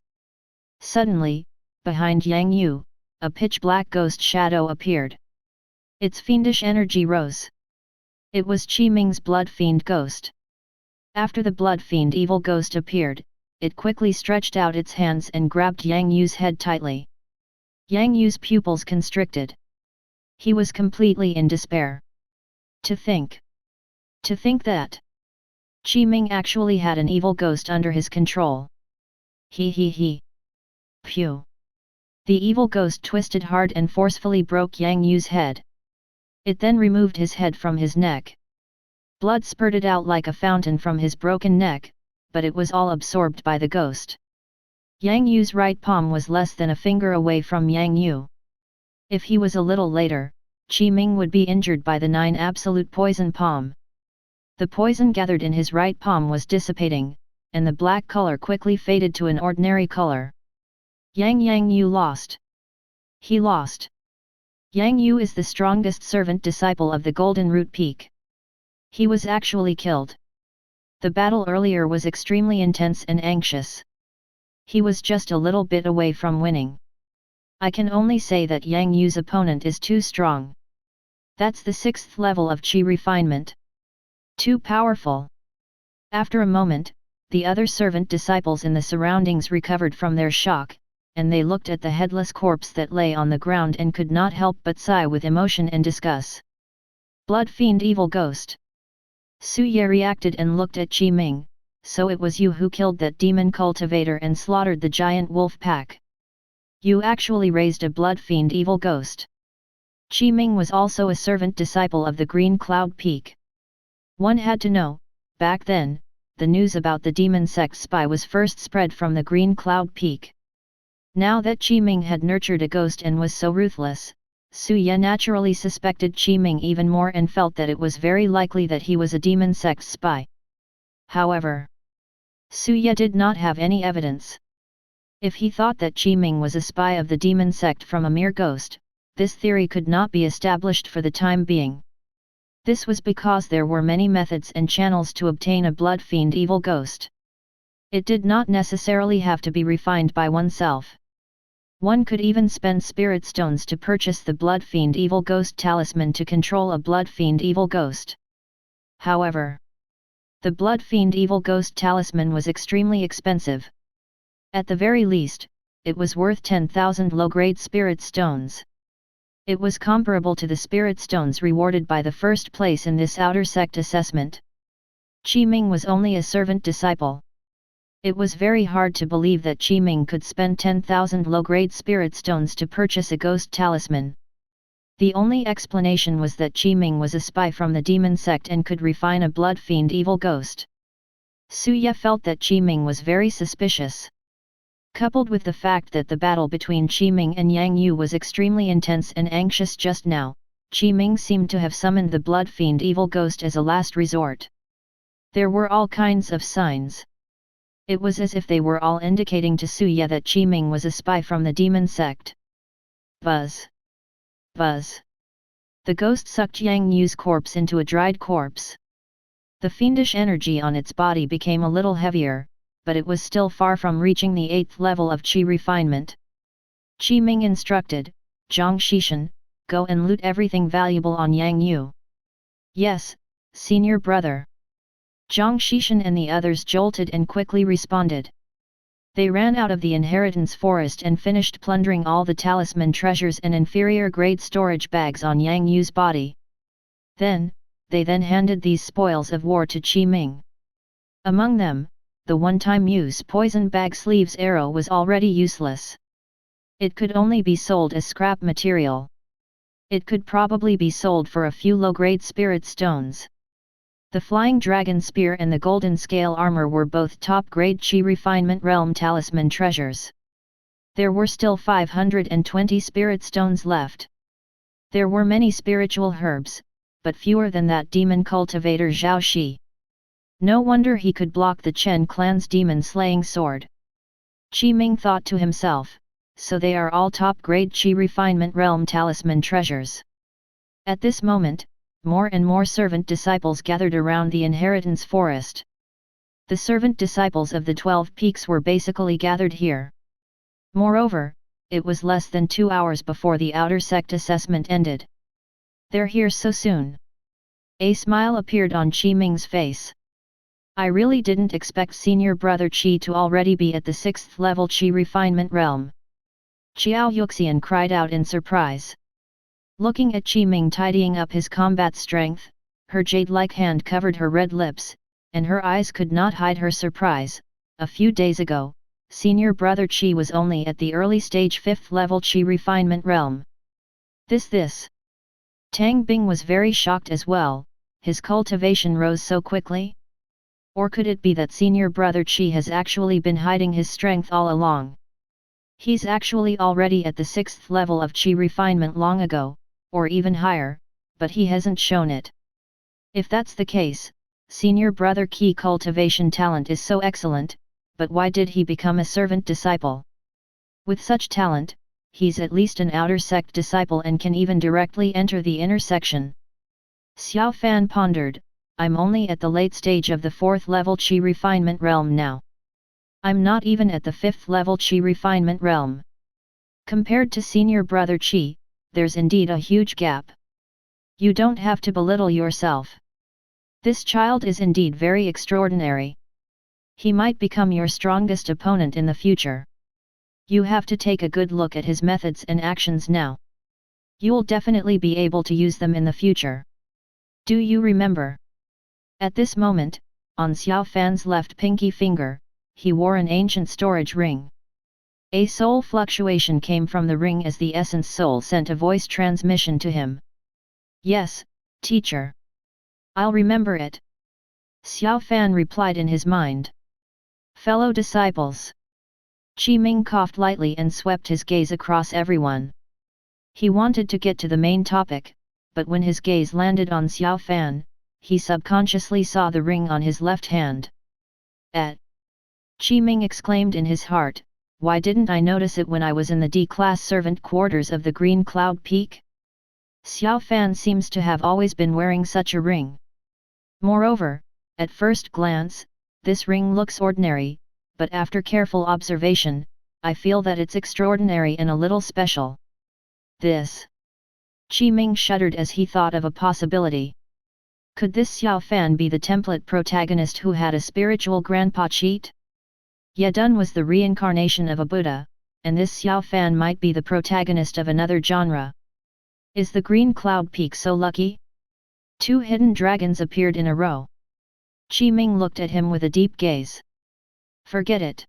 Suddenly, behind Yang Yu, a pitch-black ghost shadow appeared. Its fiendish energy rose. It was Qi Ming's blood fiend ghost. After the blood fiend evil ghost appeared, it quickly stretched out its hands and grabbed Yang Yu's head tightly. Yang Yu's pupils constricted. He was completely in despair. To think that Qi Ming actually had an evil ghost under his control. He. Phew! The evil ghost twisted hard and forcefully broke Yang Yu's head. It then removed his head from his neck. Blood spurted out like a fountain from his broken neck, but it was all absorbed by the ghost. Yang Yu's right palm was less than a finger away from Yang Yu. If he was a little later, Qi Ming would be injured by the 9 absolute poison palm. The poison gathered in his right palm was dissipating, and the black color quickly faded to an ordinary color. Yang Yu lost. He lost. Yang Yu is the strongest servant disciple of the Golden Root Peak. He was actually killed. The battle earlier was extremely intense and anxious. He was just a little bit away from winning. I can only say that Yang Yu's opponent is too strong. That's the 6th level of Qi refinement. Too powerful. After a moment, the other servant disciples in the surroundings recovered from their shock, and they looked at the headless corpse that lay on the ground and could not help but sigh with emotion and disgust. Blood fiend evil ghost. Su Ye reacted and looked at Qi Ming. So it was you who killed that demon cultivator and slaughtered the giant wolf pack. You actually raised a blood fiend evil ghost. Qi Ming was also a servant disciple of the Green Cloud Peak. One had to know, back then, the news about the demon sect spy was first spread from the Green Cloud Peak. Now that Qi Ming had nurtured a ghost and was so ruthless, Su Ye naturally suspected Qi Ming even more and felt that it was very likely that he was a demon sect spy. However, Su Ye did not have any evidence. If he thought that Qi Ming was a spy of the demon sect from a mere ghost, this theory could not be established for the time being. This was because there were many methods and channels to obtain a blood fiend evil ghost. It did not necessarily have to be refined by oneself. One could even spend spirit stones to purchase the blood fiend evil ghost talisman to control a blood fiend evil ghost. However, the blood fiend evil ghost talisman was extremely expensive. At the very least, it was worth 10,000 low-grade spirit stones. It was comparable to the spirit stones rewarded by the first place in this outer sect assessment. Qi Ming was only a servant disciple. It was very hard to believe that Qi Ming could spend 10,000 low-grade spirit stones to purchase a ghost talisman. The only explanation was that Qi Ming was a spy from the demon sect and could refine a blood fiend evil ghost. Suya felt that Qi Ming was very suspicious. Coupled with the fact that the battle between Qi Ming and Yang Yu was extremely intense and anxious just now, Qi Ming seemed to have summoned the blood fiend evil ghost as a last resort. There were all kinds of signs. It was as if they were all indicating to Suya that Qi Ming was a spy from the demon sect. Buzz. Buzz. The ghost sucked Yang Yu's corpse into a dried corpse. The fiendish energy on its body became a little heavier, but it was still far from reaching the 8th level of Qi refinement. Qi Ming instructed, Zhang Xishan, go and loot everything valuable on Yang Yu. Yes, senior brother. Zhang Xishan and the others jolted and quickly responded. They ran out of the inheritance forest and finished plundering all the talisman treasures and inferior grade storage bags on Yang Yu's body. They then handed these spoils of war to Qi Ming. Among them, the one-time use poison bag sleeves arrow was already useless. It could only be sold as scrap material. It could probably be sold for a few low-grade spirit stones. The flying dragon spear and the golden scale armor were both top-grade Qi refinement realm talisman treasures. There were still 520 spirit stones left. There were many spiritual herbs, but fewer than that demon cultivator Zhao Shi. No wonder he could block the Chen clan's demon-slaying sword. Qi Ming thought to himself, so they are all top-grade Qi refinement realm talisman treasures. At this moment, more and more servant disciples gathered around the inheritance forest. The servant disciples of the 12 peaks were basically gathered here. Moreover, it was less than 2 hours before the outer sect assessment ended. They're here so soon. A smile appeared on Qi Ming's face. I really didn't expect senior brother Qi to already be at the 6th level Qi refinement realm. Qiao Yuxian cried out in surprise. Looking at Qi Ming tidying up his combat strength, her jade-like hand covered her red lips, and her eyes could not hide her surprise. A few days ago, senior brother Qi was only at the early stage 5th level Qi refinement realm. This. Tang Bing was very shocked as well. His cultivation rose so quickly? Or could it be that senior brother Qi has actually been hiding his strength all along? He's actually already at the 6th level of Qi refinement long ago, or even higher, but he hasn't shown it. If that's the case, senior brother Qi cultivation talent is so excellent, but why did he become a servant disciple? With such talent, he's at least an outer sect disciple and can even directly enter the inner section. Xiao Fan pondered, I'm only at the late stage of the 4th level Qi refinement realm now. I'm not even at the 5th level Qi refinement realm. Compared to senior brother Qi, there's indeed a huge gap. You don't have to belittle yourself. This child is indeed very extraordinary. He might become your strongest opponent in the future. You have to take a good look at his methods and actions now. You'll definitely be able to use them in the future. Do you remember? At this moment, on Xiao Fan's left pinky finger, he wore an ancient storage ring. A soul fluctuation came from the ring as the essence soul sent a voice transmission to him. Yes, teacher. I'll remember it. Xiao Fan replied in his mind. Fellow disciples. Qi Ming coughed lightly and swept his gaze across everyone. He wanted to get to the main topic, but when his gaze landed on Xiao Fan, he subconsciously saw the ring on his left hand. Qi Ming exclaimed in his heart, why didn't I notice it when I was in the D-class servant quarters of the Green Cloud Peak? Xiao Fan seems to have always been wearing such a ring. Moreover, at first glance, this ring looks ordinary, but after careful observation, I feel that it's extraordinary and a little special. This. Qi Ming shuddered as he thought of a possibility. Could this Xiao Fan be the template protagonist who had a spiritual grandpa cheat? Ye Dun was the reincarnation of a Buddha, and this Xiao Fan might be the protagonist of another genre. Is the Green Cloud Peak so lucky? 2 hidden dragons appeared in a row. Qi Ming looked at him with a deep gaze. Forget it.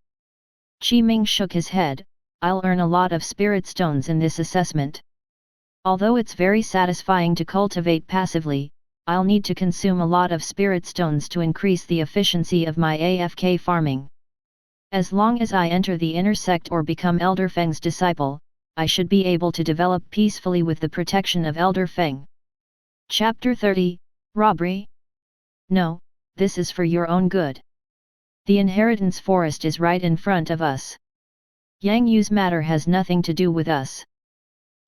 Qi Ming shook his head. I'll earn a lot of spirit stones in this assessment. Although it's very satisfying to cultivate passively, I'll need to consume a lot of spirit stones to increase the efficiency of my AFK farming. As long as I enter the inner sect or become Elder Feng's disciple, I should be able to develop peacefully with the protection of Elder Feng. Chapter 30, Robbery? No, this is for your own good. The inheritance forest is right in front of us. Yang Yu's matter has nothing to do with us.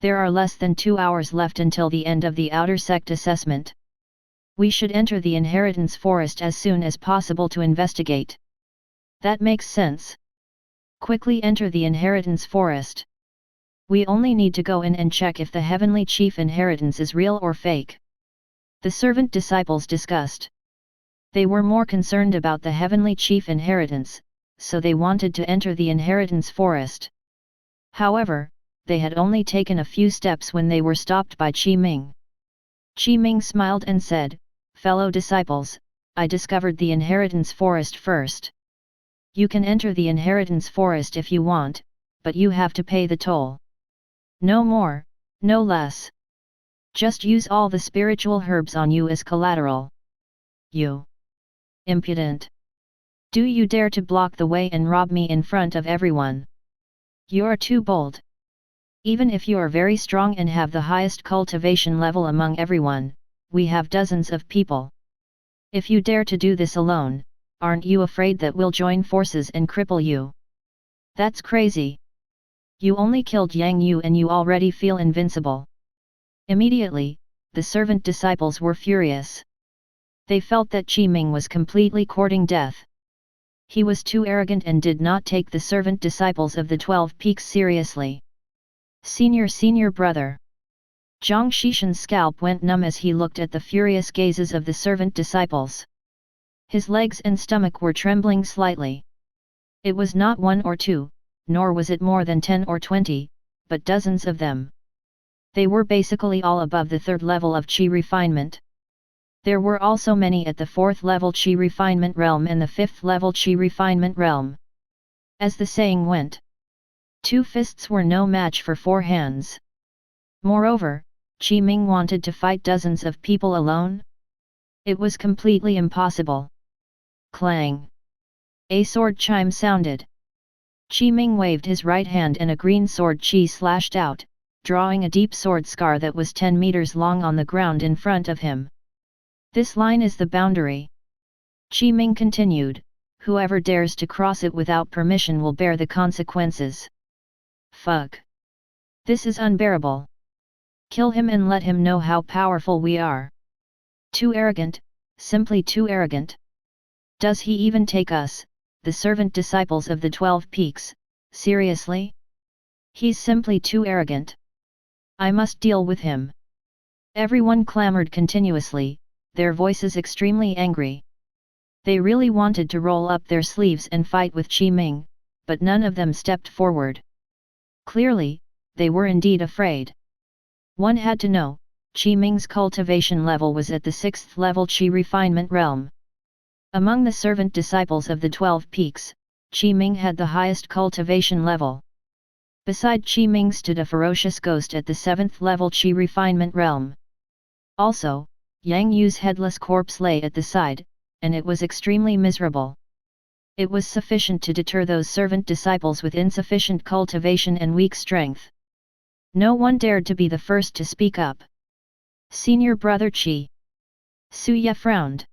There are less than 2 hours left until the end of the outer sect assessment. We should enter the inheritance forest as soon as possible to investigate. That makes sense. Quickly enter the inheritance forest. We only need to go in and check if the Heavenly Chief inheritance is real or fake. The servant disciples discussed. They were more concerned about the Heavenly Chief inheritance, so they wanted to enter the inheritance forest. However, they had only taken a few steps when they were stopped by Qi Ming. Qi Ming smiled and said, "Fellow disciples, I discovered the inheritance forest first. You can enter the inheritance forest if you want, but you have to pay the toll. No more, no less. Just use all the spiritual herbs on you as collateral." You impudent! Do you dare to block the way and rob me in front of everyone? You're too bold. Even if you are very strong and have the highest cultivation level among everyone, we have dozens of people. If you dare to do this alone, aren't you afraid that we'll join forces and cripple you? That's crazy. You only killed Yang Yu and you already feel invincible. Immediately, the servant disciples were furious. They felt that Qi Ming was completely courting death. He was too arrogant and did not take the servant disciples of the 12 Peaks seriously. Senior brother. Zhang Xishan's scalp went numb as he looked at the furious gazes of the servant disciples. His legs and stomach were trembling slightly. It was not 1 or 2, nor was it more than 10 or 20, but dozens of them. They were basically all above the 3rd level of Qi refinement. There were also many at the 4th level Qi refinement realm and the 5th level Qi refinement realm. As the saying went, 2 fists were no match for 4 hands. Moreover, Qi Ming wanted to fight dozens of people alone? It was completely impossible. Clang! A sword chime sounded. Qi Ming waved his right hand and a green sword Qi slashed out, drawing a deep sword scar that was 10 meters long on the ground in front of him. This line is the boundary. Qi Ming continued, whoever dares to cross it without permission will bear the consequences. Fuck. This is unbearable. Kill him and let him know how powerful we are. Too arrogant, simply too arrogant. Does he even take us, the servant disciples of the 12 Peaks, seriously? He's simply too arrogant. I must deal with him. Everyone clamored continuously, their voices extremely angry. They really wanted to roll up their sleeves and fight with Qi Ming, but none of them stepped forward. Clearly, they were indeed afraid. One had to know, Qi Ming's cultivation level was at the 6th level Qi refinement realm. Among the servant disciples of the 12 Peaks, Qi Ming had the highest cultivation level. Beside Qi Ming stood a ferocious ghost at the 7th level Qi refinement realm. Also, Yang Yu's headless corpse lay at the side, and it was extremely miserable. It was sufficient to deter those servant disciples with insufficient cultivation and weak strength. No one dared to be the first to speak up. Senior brother Qi. Su Ye frowned.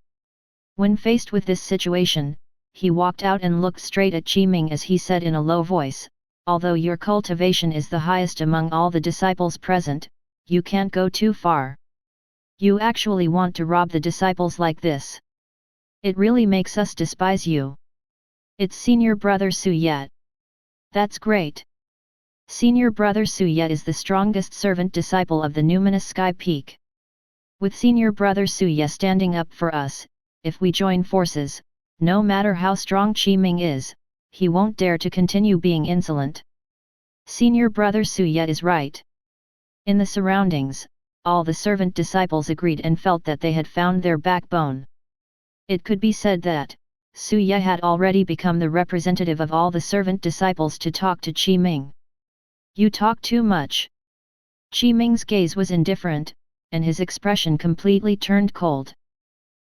When faced with this situation, he walked out and looked straight at Qi Ming as he said in a low voice, although your cultivation is the highest among all the disciples present, you can't go too far. You actually want to rob the disciples like this. It really makes us despise you. It's senior brother Su Ye. That's great. Senior brother Su Ye is the strongest servant disciple of the numinous Sky Peak. With senior brother Su Ye standing up for us, if we join forces, no matter how strong Qi Ming is, he won't dare to continue being insolent. Senior brother Suya is right. In the surroundings, all the servant disciples agreed and felt that they had found their backbone. It could be said that Suya had already become the representative of all the servant disciples to talk to Qi Ming. You talk too much. Qi Ming's gaze was indifferent, and his expression completely turned cold.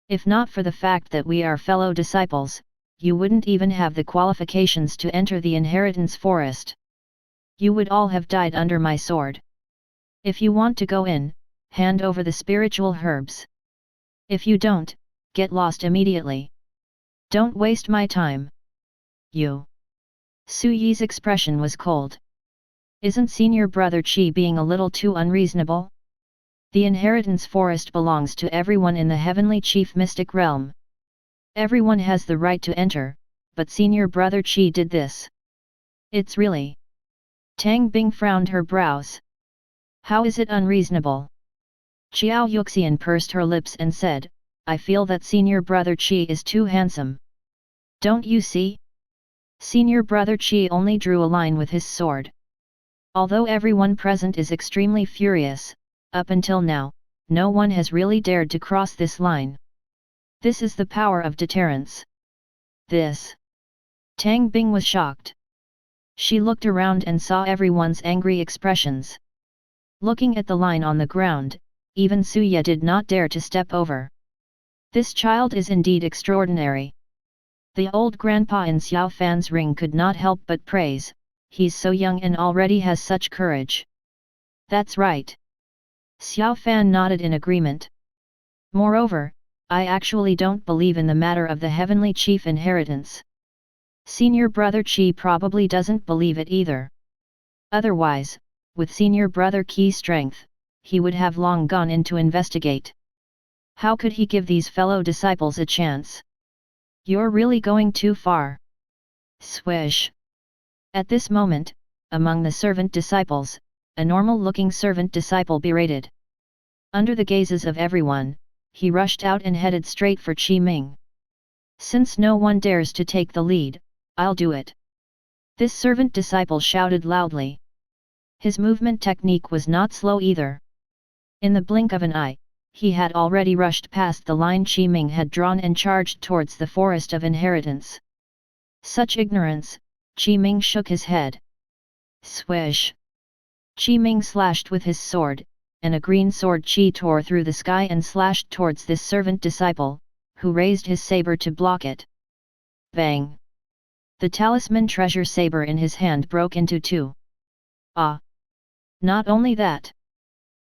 If not for the fact that we are fellow disciples, you wouldn't even have the qualifications to enter the inheritance forest. You would all have died under my sword. If you want to go in, hand over the spiritual herbs. If you don't, get lost immediately. Don't waste my time. You. Su Yi's expression was cold. Isn't senior brother Qi being a little too unreasonable? The inheritance forest belongs to everyone in the heavenly chief mystic realm. Everyone has the right to enter, but senior brother Qi did this. It's really. Tang Bing frowned her brows. How is it unreasonable? Xiao Yuxian pursed her lips and said, I feel that senior brother Qi is too handsome. Don't you see? Senior brother Qi only drew a line with his sword. Although everyone present is extremely furious, up until now, no one has really dared to cross this line. This is the power of deterrence. This. Tang Bing was shocked. She looked around and saw everyone's angry expressions. Looking at the line on the ground, even Suya did not dare to step over. This child is indeed extraordinary. The old grandpa in Xiao Fan's ring could not help but praise, he's so young and already has such courage. That's right. Xiao Fan nodded in agreement. Moreover, I actually don't believe in the matter of the heavenly chief inheritance. Senior brother Qi probably doesn't believe it either. Otherwise, with senior brother Qi's strength, he would have long gone in to investigate. How could he give these fellow disciples a chance? You're really going too far. Swish. At this moment, among the servant disciples, a normal-looking servant disciple berated. Under the gazes of everyone, he rushed out and headed straight for Qi Ming. Since no one dares to take the lead, I'll do it. This servant disciple shouted loudly. His movement technique was not slow either. In the blink of an eye, he had already rushed past the line Qi Ming had drawn and charged towards the forest of inheritance. Such ignorance, Qi Ming shook his head. Swish! Qi Ming slashed with his sword, and a green sword Qi tore through the sky and slashed towards this servant disciple, who raised his saber to block it. Bang! The talisman treasure saber in his hand broke into two. Ah! Not only that.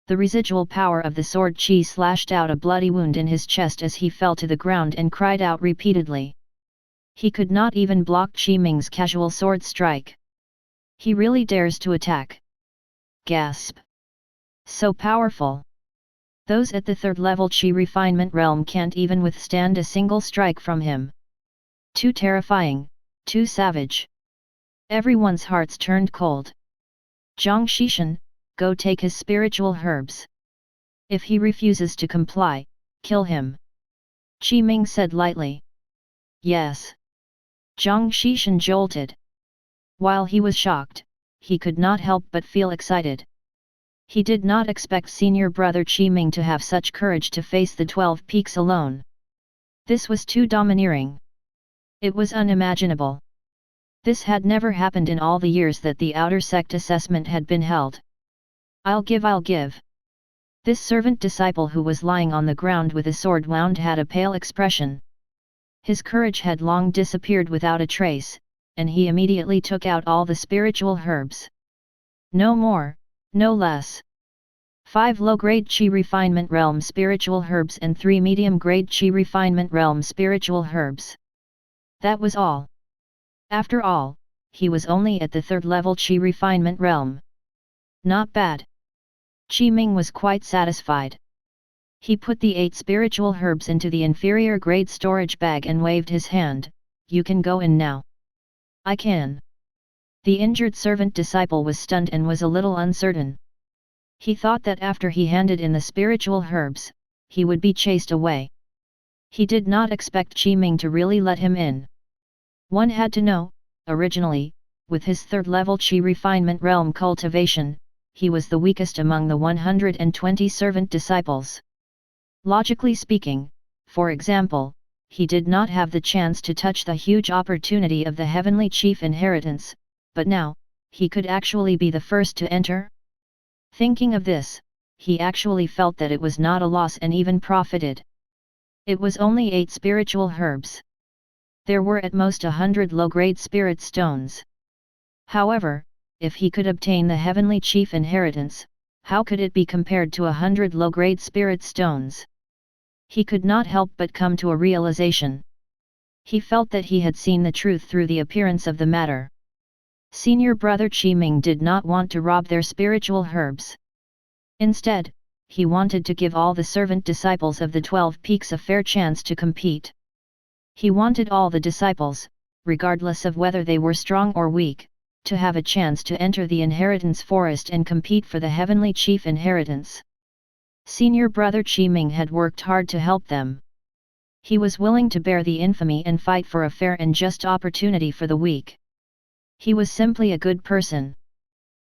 The residual power of the sword Qi slashed out a bloody wound in his chest as he fell to the ground and cried out repeatedly. He could not even block Qi Ming's casual sword strike. He really dares to attack. Gasp! So powerful! Those at the third level Qi refinement realm can't even withstand a single strike from him. Too terrifying, too savage. Everyone's hearts turned cold. Zhang Xishan, go take his spiritual herbs. If he refuses to comply, kill him. Qi Ming said lightly. Yes. Zhang Xishan jolted. While he was shocked, he could not help but feel excited. He did not expect senior brother Qi Ming to have such courage to face the 12 peaks alone. This was too domineering. It was unimaginable. This had never happened in all the years that the outer sect assessment had been held. I'll give. This servant disciple who was lying on the ground with a sword wound had a pale expression. His courage had long disappeared without a trace, and he immediately took out all the spiritual herbs. No more, no less. 5 low-grade Qi refinement realm spiritual herbs and 3 medium-grade Qi refinement realm spiritual herbs. That was all. After all, he was only at the 3rd level Qi refinement realm. Not bad. Qi Ming was quite satisfied. He put the 8 spiritual herbs into the inferior grade storage bag and waved his hand. You can go in now. I can. The injured servant disciple was stunned and was a little uncertain. He thought that after he handed in the spiritual herbs, he would be chased away. He did not expect Qi Ming to really let him in. One had to know, originally, with his third-level Qi refinement realm cultivation, he was the weakest among the 120 servant disciples. Logically speaking, for example, he did not have the chance to touch the huge opportunity of the heavenly chief inheritance, but now, he could actually be the first to enter? Thinking of this, he actually felt that it was not a loss and even profited. It was only 8 spiritual herbs. There were at most 100 low-grade spirit stones. However, if he could obtain the heavenly chief inheritance, how could it be compared to 100 low-grade spirit stones? He could not help but come to a realization. He felt that he had seen the truth through the appearance of the matter. Senior brother Qi Ming did not want to rob their spiritual herbs. Instead, he wanted to give all the servant disciples of the 12 Peaks a fair chance to compete. He wanted all the disciples, regardless of whether they were strong or weak, to have a chance to enter the inheritance forest and compete for the heavenly chief inheritance. Senior brother Qi Ming had worked hard to help them. He was willing to bear the infamy and fight for a fair and just opportunity for the weak. He was simply a good person.